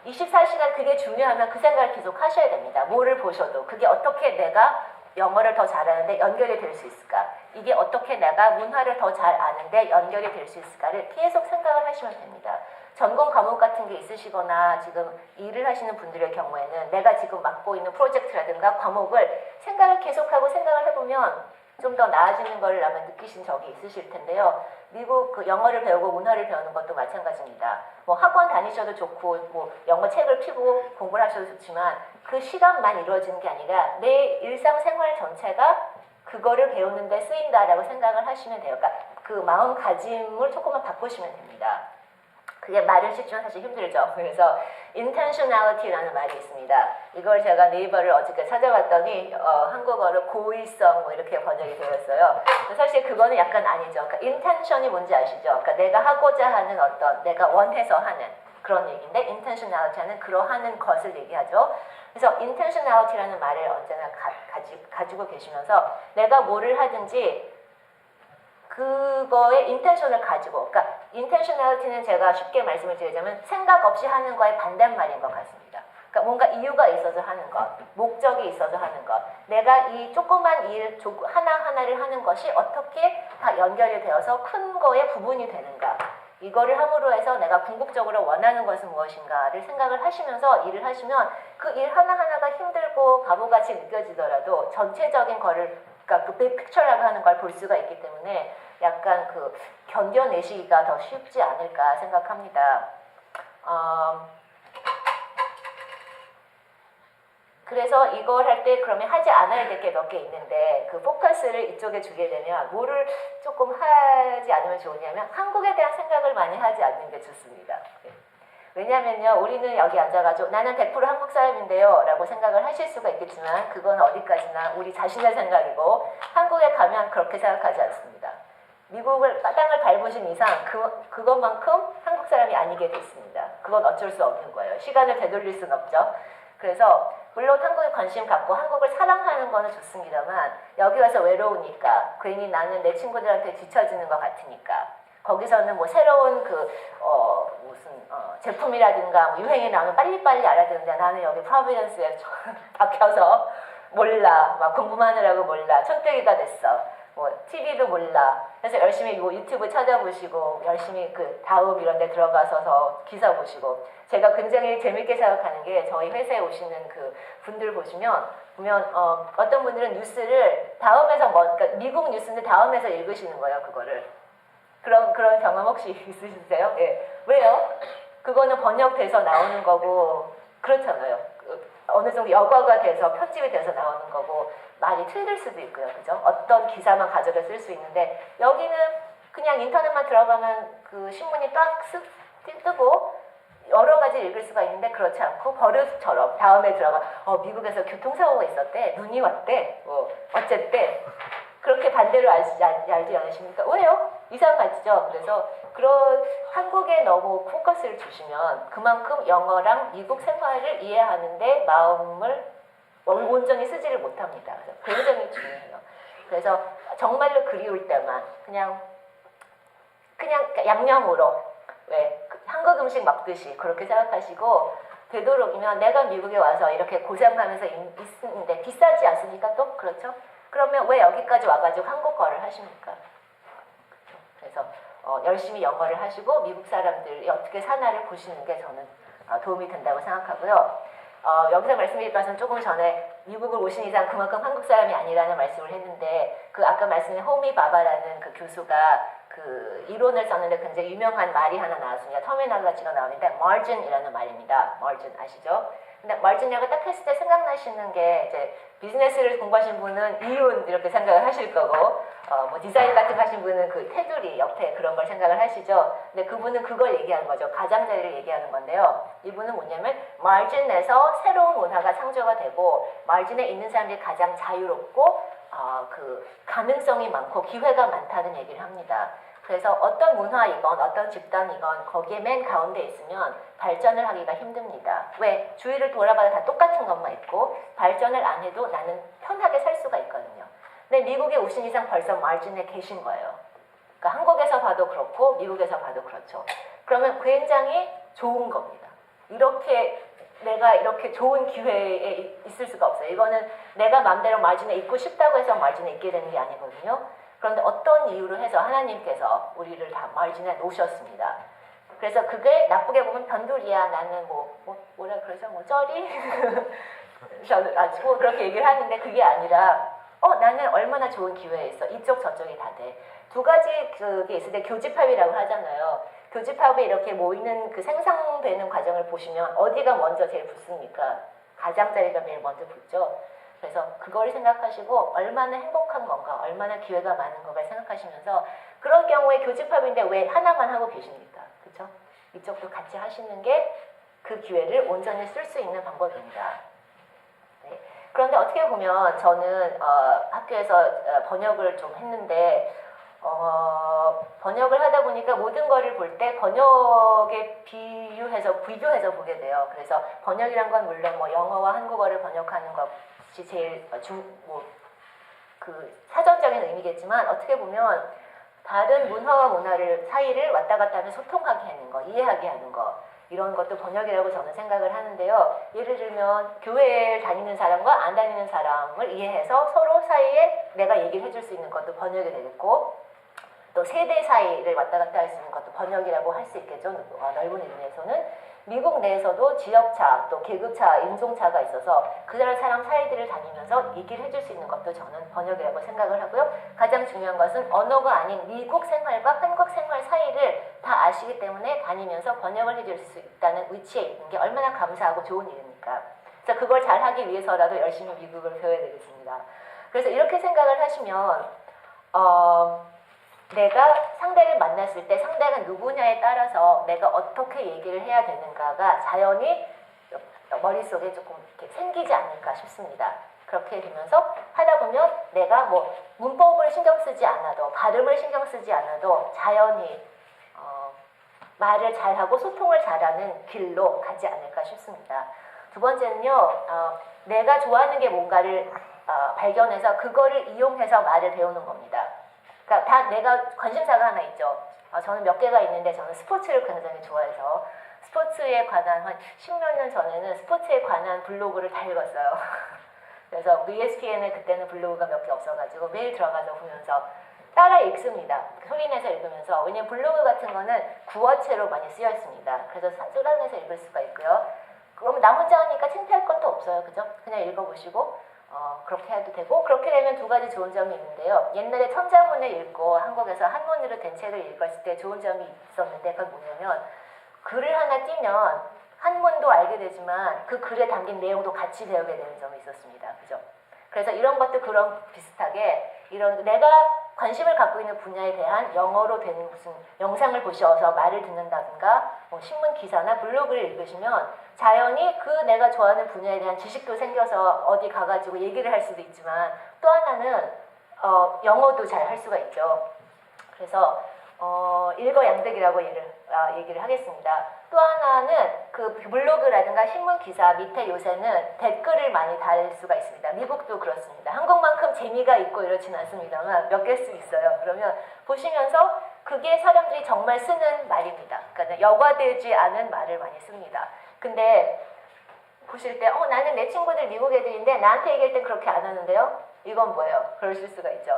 24시간 그게 중요하면 그 생각을 계속 하셔야 됩니다. 뭐를 보셔도 그게 어떻게 내가 영어를 더 잘하는데 연결이 될 수 있을까? 이게 어떻게 내가 문화를 더 잘 아는데 연결이 될 수 있을까를 계속 생각을 하시면 됩니다. 전공 과목 같은 게 있으시거나 지금 일을 하시는 분들의 경우에는 내가 지금 맡고 있는 프로젝트라든가 과목을 생각을 계속하고 생각을 해보면 좀 더 나아지는 걸 아마 느끼신 적이 있으실 텐데요. 미국 그 영어를 배우고 문화를 배우는 것도 마찬가지입니다. 뭐 학원 다니셔도 좋고 뭐 영어 책을 피고 공부를 하셔도 좋지만 그 시간만 이루어지는 게 아니라 내 일상생활 전체가 그거를 배우는 데 쓰인다라고 생각을 하시면 돼요. 그러니까 그 마음가짐을 조금만 바꾸시면 됩니다. 그게 말을 쉽지만 사실 힘들죠. 그래서 intentionality라는 말이 있습니다. 이걸 제가 네이버를 어저께 찾아봤더니 한국어로 고의성 뭐 이렇게 번역이 되었어요. 사실 그거는 약간 아니죠. 그러니까 intention이 뭔지 아시죠? 그러니까 내가 하고자 하는 어떤 내가 원해서 하는 그런 얘기인데 intentionality는 그러하는 것을 얘기하죠. 그래서 intentionality라는 말을 언제나 가지고 계시면서 내가 뭐를 하든지 그거의 인텐션을 가지고, 그러니까 intentionality는 제가 쉽게 말씀을 드리자면 생각 없이 하는 거의 반대말인 것 같습니다. 그러니까 뭔가 이유가 있어서 하는 것, 목적이 있어서 하는 것, 내가 이 조그만 일 하나하나를 하는 것이 어떻게 다 연결이 되어서 큰 거에 구분이 되는가, 이거를 함으로 해서 내가 궁극적으로 원하는 것은 무엇인가를 생각을 하시면서 일을 하시면 그 일 하나하나가 힘들고 바보같이 느껴지더라도 전체적인 거를, 그러니까 그 빅 픽처라고 하는 걸 볼 수가 있기 때문에 약간 그 견뎌내시기가 더 쉽지 않을까 생각합니다. 그래서 이걸 할 때 그러면 하지 않아야 될 게 몇 개 있는데 그 포커스를 이쪽에 주게 되면 뭐를 조금 하지 않으면 좋으냐면 한국에 대한 생각을 많이 하지 않는 게 좋습니다. 왜냐면요, 우리는 여기 앉아가지고 나는 100% 한국 사람인데요 라고 생각을 하실 수가 있겠지만 그건 어디까지나 우리 자신의 생각이고 한국에 가면 그렇게 생각하지 않습니다. 미국을 땅을 밟으신 이상 그것만큼 한국 사람이 아니게 됐습니다. 그건 어쩔 수 없는 거예요. 시간을 되돌릴 수는 없죠. 그래서 물론 한국에 관심 갖고 한국을 사랑하는 거는 좋습니다만 여기 와서 외로우니까 괜히 나는 내 친구들한테 뒤처지는 것 같으니까 거기서는 뭐 새로운 제품이라든가 뭐 유행이 나오면 빨리빨리 알아야 되는데 나는 여기 프로비던스에 박혀서 몰라, 막 공부하느라고 몰라, 천대기가 됐어. 뭐 TV도 몰라. 그래서 열심히 뭐 유튜브 찾아보시고 열심히 그 다음 이런 데 들어가서 기사 보시고, 제가 굉장히 재밌게 생각하는 게 저희 회사에 오시는 그 분들 보면 어떤 분들은 뉴스를 다음에서 그러니까 미국 뉴스인데 다음에서 읽으시는 거예요, 그거를. 그런 경험 혹시 있으세요? 예. 왜요? 그거는 번역돼서 나오는 거고 그렇잖아요. 어느 정도 여과가 돼서 편집이 돼서 나오는 거고 말이 틀릴 수도 있고요. 그죠? 어떤 기사만 가져다 쓸 수 있는데 여기는 그냥 인터넷만 들어가면 그 신문이 딱 뜨고 여러 가지 읽을 수가 있는데 그렇지 않고 버릇처럼 다음에 들어가 미국에서 교통사고가 있었대, 눈이 왔대, 뭐 어쨌대, 그렇게 반대로 알지 않으십니까? 왜요? 이상하죠. 그래서 그런 한국에 너무 포커스를 주시면 그만큼 영어랑 미국 생활을 이해하는데 마음을 온전히 쓰지를 못합니다. 그래서 굉장히 중요해요. 그래서 정말로 그리울 때만 그냥 양념으로 한국 음식 먹듯이 그렇게 생각하시고, 되도록이면 내가 미국에 와서 이렇게 고생하면서 있는데 비싸지 않습니까? 또 그렇죠? 그러면 왜 여기까지 와가지고 한국어를 하십니까? 그래서 열심히 영어를 하시고 미국 사람들이 어떻게 사나를 보시는 게 저는 도움이 된다고 생각하고요. 여기서 말씀드릴 것은 조금 전에 미국을 오신 이상 그만큼 한국 사람이 아니라는 말씀을 했는데, 그 아까 말씀드린 호미 바바라는 그 교수가 그 이론을 썼는데 굉장히 유명한 말이 하나 나왔습니다. 터미널로지가 나오는데 margin이라는 말입니다. margin 아시죠? 근데 margin이라고 딱 했을 때 생각나시는 게 이제 비즈니스를 공부하신 분은 이윤 이렇게 생각을 하실 거고, 뭐 디자인 같은 거 하신 분은 그 테두리 옆에 그런 걸 생각을 하시죠. 근데 그분은 그걸 얘기하는 거죠. 가장자리를 얘기하는 건데요. 이분은 뭐냐면 margin에서 새로운 문화가 창조가 되고 margin에 있는 사람들이 가장 자유롭고 그 가능성이 많고 기회가 많다는 얘기를 합니다. 그래서 어떤 문화이건 어떤 집단이건 거기에 맨 가운데 있으면 발전을 하기가 힘듭니다. 왜? 주위를 돌아봐도 다 똑같은 것만 있고 발전을 안 해도 나는 편하게 살 수가 있거든요. 근데 미국에 오신 이상 벌써 마진에 계신 거예요. 그러니까 한국에서 봐도 그렇고 미국에서 봐도 그렇죠. 그러면 굉장히 좋은 겁니다. 내가 이렇게 좋은 기회에 있을 수가 없어요. 이거는 내가 마음대로 마진에 있고 싶다고 해서 마진에 있게 되는 게 아니거든요. 그런데 어떤 이유로 해서 하나님께서 우리를 다 마진에 놓으셨습니다. 그래서 그게 나쁘게 보면 변두리야. 나는 뭐라 그러죠? 쩌리? 저는 뭐 그렇게 얘기를 하는데 그게 아니라 나는 얼마나 좋은 기회에 있어. 이쪽 저쪽이 다 돼. 두 가지 그게 있을 때 교집합이라고 하잖아요. 교집합에 이렇게 모이는 그 생성되는 과정을 보시면 어디가 먼저 제일 붙습니까? 가장자리가 제일 먼저 붙죠. 그래서 그걸 생각하시고 얼마나 행복한 건가, 얼마나 기회가 많은 건가 생각하시면서, 그런 경우에 교집합인데 왜 하나만 하고 계십니까? 그렇죠? 이쪽도 같이 하시는 게 그 기회를 온전히 쓸 수 있는 방법입니다. 네. 그런데 어떻게 보면 저는 학교에서 번역을 좀 했는데 번역을 하다 보니까 모든 거를 볼 때 번역에 비교해서 보게 돼요. 그래서 번역이란 건 물론 뭐 영어와 한국어를 번역하는 것이 제일 그 사전적인 의미겠지만 어떻게 보면 다른 문화와 문화를 사이를 왔다 갔다 하면 소통하게 하는 거, 이해하게 하는 거 이런 것도 번역이라고 저는 생각을 하는데요. 예를 들면 교회에 다니는 사람과 안 다니는 사람을 이해해서 서로 사이에 내가 얘기를 해줄 수 있는 것도 번역이 되겠고 또 세대 사이를 왔다 갔다 할 수 있는 것도 번역이라고 할 수 있겠죠. 넓은 의미에서는 미국 내에서도 지역차, 또 계급차, 인종차가 있어서 그 사람 사이들을 다니면서 얘기를 해줄 수 있는 것도 저는 번역이라고 생각을 하고요. 가장 중요한 것은 언어가 아닌 미국 생활과 한국 생활 사이를 다 아시기 때문에 다니면서 번역을 해줄 수 있다는 위치에 있는 게 얼마나 감사하고 좋은 일입니까? 그래서 그걸 잘하기 위해서라도 열심히 미국을 배워야 되겠습니다. 그래서 이렇게 생각을 하시면 내가 상대를 만났을 때 상대가 누구냐에 따라서 내가 어떻게 얘기를 해야 되는가가 자연히 머릿속에 조금 이렇게 생기지 않을까 싶습니다. 그렇게 되면서 하다 보면 내가 뭐 문법을 신경 쓰지 않아도 발음을 신경 쓰지 않아도 자연히 말을 잘하고 소통을 잘하는 길로 가지 않을까 싶습니다. 두 번째는요. 내가 좋아하는 게 뭔가를 발견해서 그거를 이용해서 말을 배우는 겁니다. 그러니까 다 내가 관심사가 하나 있죠. 저는 몇 개가 있는데 저는 스포츠를 굉장히 좋아해서 스포츠에 관한 한 10몇 년 전에는 스포츠에 관한 블로그를 다 읽었어요. 그래서 ESPN에 그때는 블로그가 몇 개 없어가지고 매일 들어가서 보면서 따라 읽습니다. 소리내서 읽으면서. 왜냐면 블로그 같은 거는 구어체로 많이 쓰여 있습니다. 그래서 쏟아내서 읽을 수가 있고요. 그러면 나 혼자 하니까 창피할 것도 없어요. 그죠? 그냥 읽어보시고 그렇게 해도 되고 그렇게 되면 두 가지 좋은 점이 있는데요. 옛날에 천자문을 읽고 한국에서 한문으로 된 책을 읽었을 때 좋은 점이 있었는데 그건 뭐냐면 글을 하나 띄면 한문도 알게 되지만 그 글에 담긴 내용도 같이 배우게 되는 점이 있었습니다. 그죠? 그래서 이런 것도 그런 비슷하게 이런 내가 관심을 갖고 있는 분야에 대한 영어로 된 무슨 영상을 보셔서 말을 듣는다든가 뭐 신문 기사나 블로그를 읽으시면 자연히 그 내가 좋아하는 분야에 대한 지식도 생겨서 어디 가가지고 얘기를 할 수도 있지만 또 하나는 영어도 잘 할 수가 있죠. 그래서 일거양득이라고 얘기를 하겠습니다. 또 하나는 그 블로그라든가 신문 기사 밑에 요새는 댓글을 많이 달 수가 있습니다. 미국도 그렇습니다. 한국만큼 재미가 있고 이렇지는 않습니다만 몇 개씩 있어요. 그러면 보시면서 그게 사람들이 정말 쓰는 말입니다. 그러니까 여과되지 않은 말을 많이 씁니다. 근데 보실 때 나는 내 친구들 미국 애들인데 나한테 얘기할 땐 그렇게 안 하는데요? 이건 뭐예요? 그러실 수가 있죠.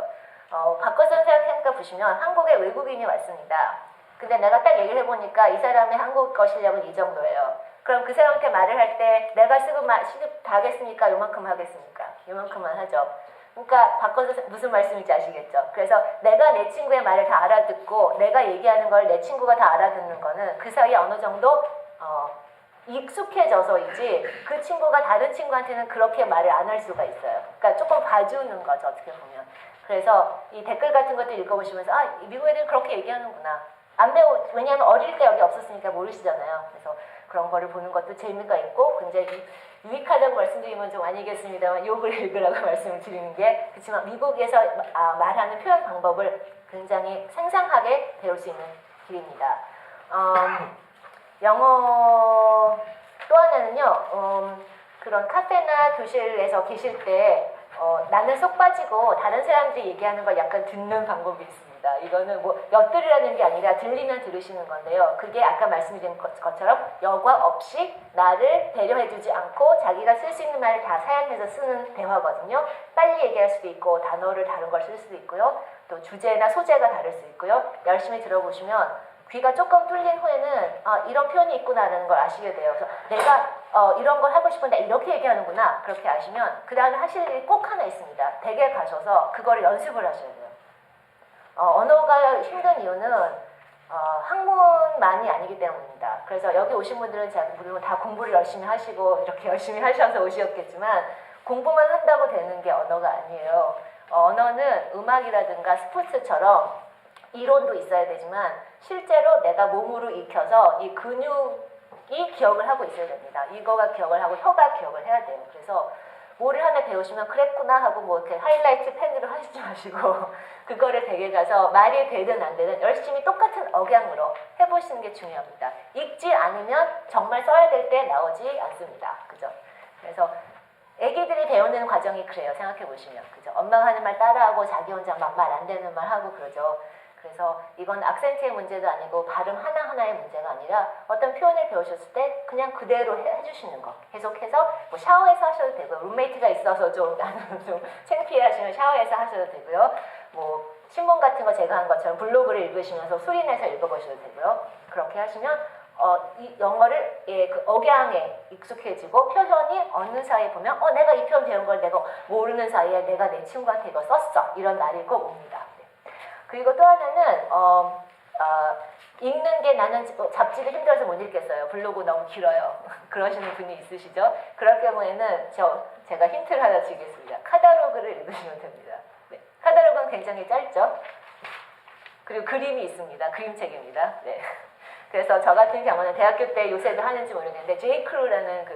바꿔서 생각해보니까 보시면 한국에 외국인이 왔습니다. 근데 내가 딱 얘기를 해보니까 이 사람의 한국어 실력은 이 정도예요. 그럼 그 사람한테 말을 할 때 내가 시급 다 하겠습니까? 요만큼 하겠습니까? 요만큼만 하죠. 그러니까 바꿔서 무슨 말씀인지 아시겠죠? 그래서 내가 내 친구의 말을 다 알아듣고 내가 얘기하는 걸 내 친구가 다 알아듣는 거는 그 사이에 어느 정도 익숙해져서이지 그 친구가 다른 친구한테는 그렇게 말을 안 할 수가 있어요. 그러니까 조금 봐주는 거죠. 어떻게 보면. 그래서 이 댓글 같은 것도 읽어보시면서 미국 애들은 그렇게 얘기하는구나. 왜냐하면 어릴 때 여기 없었으니까 모르시잖아요. 그래서 그런 거를 보는 것도 재미가 있고 굉장히 유익하다고 말씀드리면 좀 아니겠습니다만 욕을 읽으라고 말씀을 드리는 게 그렇지만 미국에서 말하는 표현 방법을 굉장히 생생하게 배울 수 있는 길입니다. 영어 또 하나는요. 그런 카페나 교실에서 계실 때 나는 쏙 빠지고 다른 사람들이 얘기하는 걸 약간 듣는 방법이 있습니다. 이거는 뭐 엿들으라는 게 아니라 들리면 들으시는 건데요. 그게 아까 말씀드린 것처럼 여과 없이 나를 배려해주지 않고 자기가 쓸 수 있는 말을 다 사용해서 쓰는 대화거든요. 빨리 얘기할 수도 있고 단어를 다른 걸 쓸 수도 있고요. 또 주제나 소재가 다를 수 있고요. 열심히 들어보시면 귀가 조금 뚫린 후에는 이런 표현이 있구나라는 걸 아시게 돼요. 그래서 내가 이런 걸 하고 싶은데 이렇게 얘기하는구나. 그렇게 아시면 그 다음에 하실 일이 꼭 하나 있습니다. 댁에 가셔서 그거를 연습을 하셔야 돼요. 언어가 힘든 이유는 학문만이 아니기 때문입니다. 그래서 여기 오신 분들은 물론 다 공부를 열심히 하시고 이렇게 열심히 하셔서 오셨겠지만 공부만 한다고 되는 게 언어가 아니에요. 언어는 음악이라든가 스포츠처럼 이론도 있어야 되지만 실제로 내가 몸으로 익혀서 이 근육이 기억을 하고 있어야 됩니다. 이거가 기억을 하고 혀가 기억을 해야 돼요. 그래서 뭐를 하나 배우시면 그랬구나 하고 뭐 이렇게 하이라이트 펜으로 하시지 마시고 그거를 댁에 가서 말이 되든 안 되든 열심히 똑같은 억양으로 해보시는 게 중요합니다. 읽지 않으면 정말 써야 될 때 나오지 않습니다. 그죠? 그래서 애기들이 배우는 과정이 그래요. 생각해 보시면. 그죠? 엄마가 하는 말 따라하고 자기 혼자 막 말 안 되는 말 하고 그러죠. 그래서 이건 악센트의 문제도 아니고 발음 하나하나의 문제가 아니라 어떤 표현을 배우셨을 때 그냥 그대로 해주시는 거. 계속해서 뭐 샤워해서 하셔도 되고요. 룸메이트가 있어서 좀 창피해 하시면 샤워해서 하셔도 되고요. 뭐 신문 같은 거 제가 한 것처럼 블로그를 읽으시면서 소리내서 읽어보셔도 되고요. 그렇게 하시면 이 영어를 그 억양에 익숙해지고 표현이 어느 사이에 보면 내가 이 표현 배운 걸 내가 모르는 사이에 내가 내 친구한테 이거 썼어. 이런 날이 꼭 옵니다. 그리고 또 하나는 읽는 게 나는 잡지도 힘들어서 못 읽겠어요. 블로그 너무 길어요. 그러시는 분이 있으시죠? 그럴 경우에는 제가 힌트를 하나 드리겠습니다. 카탈로그를 읽으시면 됩니다. 네. 카탈로그는 굉장히 짧죠? 그리고 그림이 있습니다. 그림책입니다. 네. 그래서 저 같은 경우는 대학교 때 요새도 하는지 모르겠는데 제이크루라는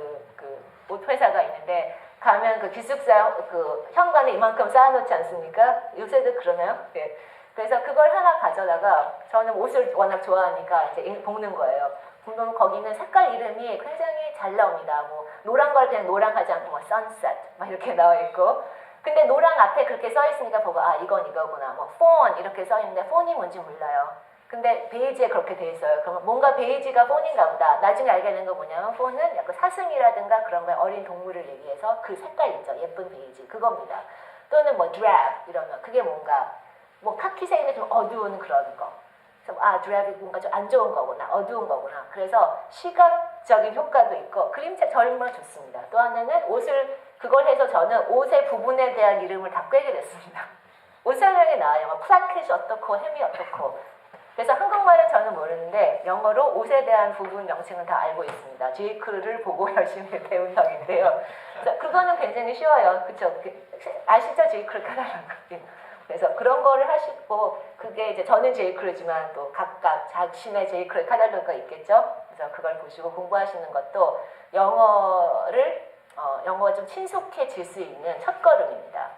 옷 회사가 있는데 가면 그 기숙사 그 현관에 이만큼 쌓아놓지 않습니까? 요새도 그러나요? 네. 그래서 그걸 하나 가져다가 저는 옷을 워낙 좋아하니까 이제 볶는 거예요. 보면 거기는 색깔 이름이 굉장히 잘 나옵니다. 뭐 노란 걸 그냥 노랑 하지 않고 뭐 sunset 막 이렇게 나와 있고. 근데 노랑 앞에 그렇게 써 있으니까 보고 이건 이거구나. 뭐 phone 이렇게 써 있는데 phone이 뭔지 몰라요. 근데 베이지에 그렇게 돼 있어요. 그러면 뭔가 베이지가 폰인가 보다. 나중에 알게 된 거 뭐냐면 폰은 약간 사슴이라든가 그런 거에 어린 동물을 얘기해서 그 색깔 있죠. 예쁜 베이지. 그겁니다. 또는 뭐 drab 이러면 그게 뭔가 뭐 카키색인데 좀 어두운 그런 거. 그래서 drab이 뭔가 좀 안 좋은 거구나. 어두운 거구나. 그래서 시각적인 효과도 있고 그림책 정말 좋습니다. 또 하나는 그걸 해서 저는 옷의 부분에 대한 이름을 다 꿰게 됐습니다. 옷 설명이 나와요. 뭐 플라켓이 어떻고 햄이 어떻고. 그래서 한국말은 저는 모르는데 영어로 옷에 대한 부분 명칭은 다 알고 있습니다. 제이크루를 보고 열심히 배운 덕인데요. 그래서 그거는 굉장히 쉬워요. 그쵸? 아시죠? 제이크루 카탈로그. 그래서 그런 거를 하시고 그게 이제 저는 제이크루지만 또 각각 자신의 제이크루 카탈로그가 있겠죠? 그래서 그걸 보시고 공부하시는 것도 영어가 좀 친숙해질 수 있는 첫걸음입니다.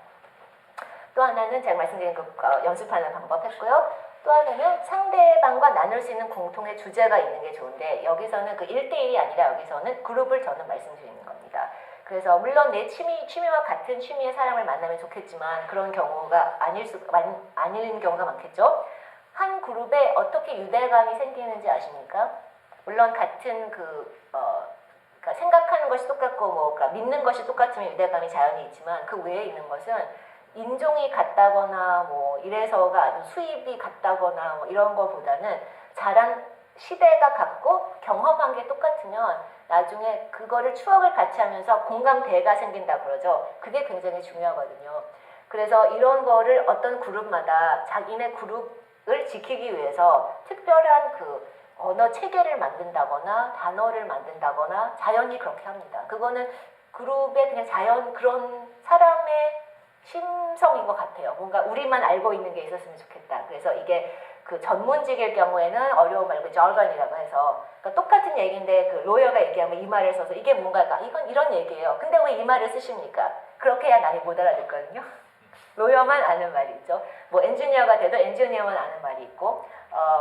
또 하나는 제가 말씀드린 연습하는 방법 했고요. 또 하나는 상대방과 나눌 수 있는 공통의 주제가 있는 게 좋은데 여기서는 그 1대1이 아니라 여기서는 그룹을 저는 말씀드리는 겁니다. 그래서 물론 내 취미와 같은 취미의 사람을 만나면 좋겠지만 그런 경우가 아닌 경우가 많겠죠. 한 그룹에 어떻게 유대감이 생기는지 아십니까? 물론 같은 그러니까 생각하는 것이 똑같고 그러니까 믿는 것이 똑같으면 유대감이 자연히 있지만 그 외에 있는 것은 인종이 같다거나 뭐 이래서가 아주 수입이 같다거나 뭐 이런 거보다는 자란 시대가 같고 경험한 게 똑같으면 나중에 그거를 추억을 같이 하면서 공감대가 생긴다고 그러죠. 그게 굉장히 중요하거든요. 그래서 이런 거를 어떤 그룹마다 자기네 그룹을 지키기 위해서 특별한 언어 체계를 만든다거나 단어를 만든다거나 자연히 그렇게 합니다. 그거는 그룹의 그냥 그런 사람의 심성인 것 같아요. 뭔가 우리만 알고 있는 게 있었으면 좋겠다. 그래서 이게 그 전문직일 경우에는 어려움 말고 jargon이라고 해서 그러니까 똑같은 얘기인데 그 로여가 얘기하면 이 말을 써서 이게 뭔가가 이건 이런 얘기예요. 근데 왜 이 말을 쓰십니까? 그렇게 해야 남이 못 알아듣거든요. 로여만 아는 말이 있죠. 뭐 엔지니어가 돼도 엔지니어만 아는 말이 있고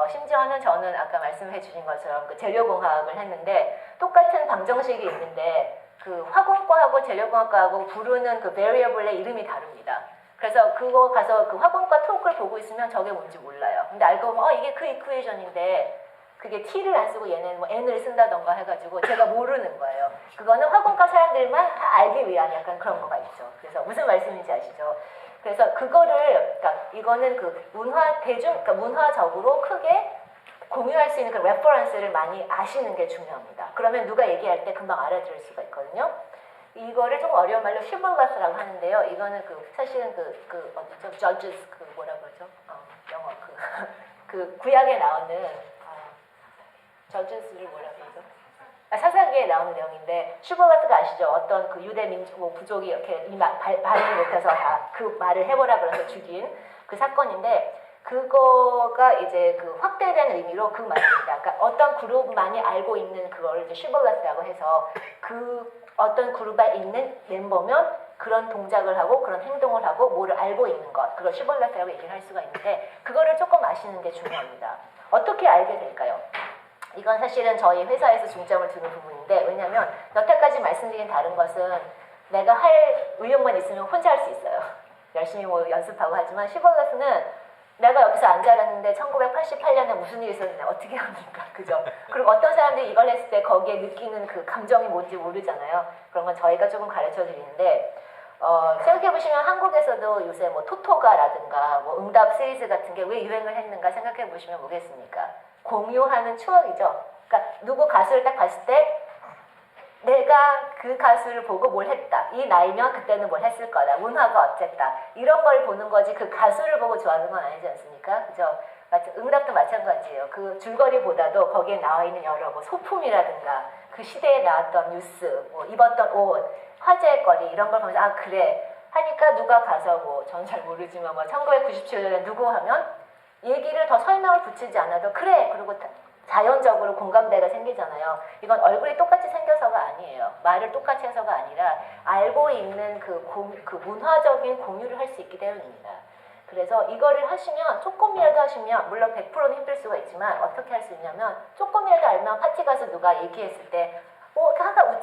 심지어는 저는 아까 말씀해 주신 것처럼 그 재료공학을 했는데 똑같은 방정식이 있는데 그 화공과하고 재료공학과하고 부르는 그 variable의 이름이 다릅니다. 그래서 그거 가서 그 화공과 토크를 보고 있으면 저게 뭔지 몰라요. 근데 알고 보면 이게 그 이쿠에이션인데 그게 t를 안 쓰고 얘는 뭐 n을 쓴다던가 해가지고 제가 모르는 거예요. 그거는 화공과 사람들만 다 알기 위한 약간 그런 거가 있죠. 그래서 무슨 말씀인지 아시죠? 그래서 그러니까 이거는 그러니까 문화적으로 크게 공유할 수 있는 그 레퍼런스를 많이 아시는 게 중요합니다. 그러면 누가 얘기할 때 금방 알아들을 수가 있거든요. 이거를 좀 어려운 말로 shibboleth라고 하는데요. 이거는 사실은 어디죠? judges 뭐라고 하죠? 영어 그 구약에 나오는 judges를 뭐라고 하죠? 사사기에 나오는 내용인데 shibboleth가 아시죠? 어떤 그 유대 민족 부족이 이렇게 발음을 못해서 다 그 말을 해보라 그래서 죽인 그 사건인데 그거가 이제 그 확대된 의미로 그 말입니다. 그러니까 어떤 그룹만이 알고 있는 그걸 이제 슈벌러스라고 해서 그 어떤 그룹에 있는 멤버면 그런 동작을 하고 그런 행동을 하고 뭐를 알고 있는 것, 그걸 슈벌러스라고 얘기를 할 수가 있는데 그거를 조금 아시는 게 중요합니다. 어떻게 알게 될까요? 이건 사실은 저희 회사에서 중점을 두는 부분인데 왜냐하면 여태까지 말씀드린 다른 것은 내가 할 의욕만 있으면 혼자 할 수 있어요. 열심히 뭐 연습하고 하지만 슈벌러스는 내가 여기서 앉아있는데 1988년에 무슨 일이 있었는데 어떻게 합니까? 그죠? 그리고 어떤 사람들이 이걸 했을 때 거기에 느끼는 그 감정이 뭔지 모르잖아요. 그런 건 저희가 조금 가르쳐 드리는데 생각해보시면 한국에서도 요새 뭐 토토가라든가 뭐 응답 시리즈 같은 게 왜 유행을 했는가 생각해보시면 뭐겠습니까? 공유하는 추억이죠. 그러니까 누구 가수를 딱 봤을 때 내가 그 가수를 보고 뭘 했다. 이 나이면 그때는 뭘 했을 거다. 문화가 어쨌다. 이런 걸 보는 거지 그 가수를 보고 좋아하는 건 아니지 않습니까? 그죠? 응답도 마찬가지예요. 그 줄거리보다도 거기에 나와 있는 여러 뭐 소품이라든가 그 시대에 나왔던 뉴스, 뭐 입었던 옷, 화제거리 이런 걸 보면서 아 그래 하니까 누가 가서 뭐 전 잘 모르지만 뭐 1997년에 누구 하면 얘기를 더 설명을 붙이지 않아도 그래 그리고 자연적으로 공감대가 생기잖아요. 이건 얼굴이 똑같이 생겨서가 아니에요. 말을 똑같이 해서가 아니라 알고 있는 그 문화적인 공유를 할 수 있기 때문입니다. 그래서 이거를 하시면 조금이라도 하시면 물론 100%는 힘들 수가 있지만 어떻게 할 수 있냐면 조금이라도 알면 파티 가서 누가 얘기했을 때 하가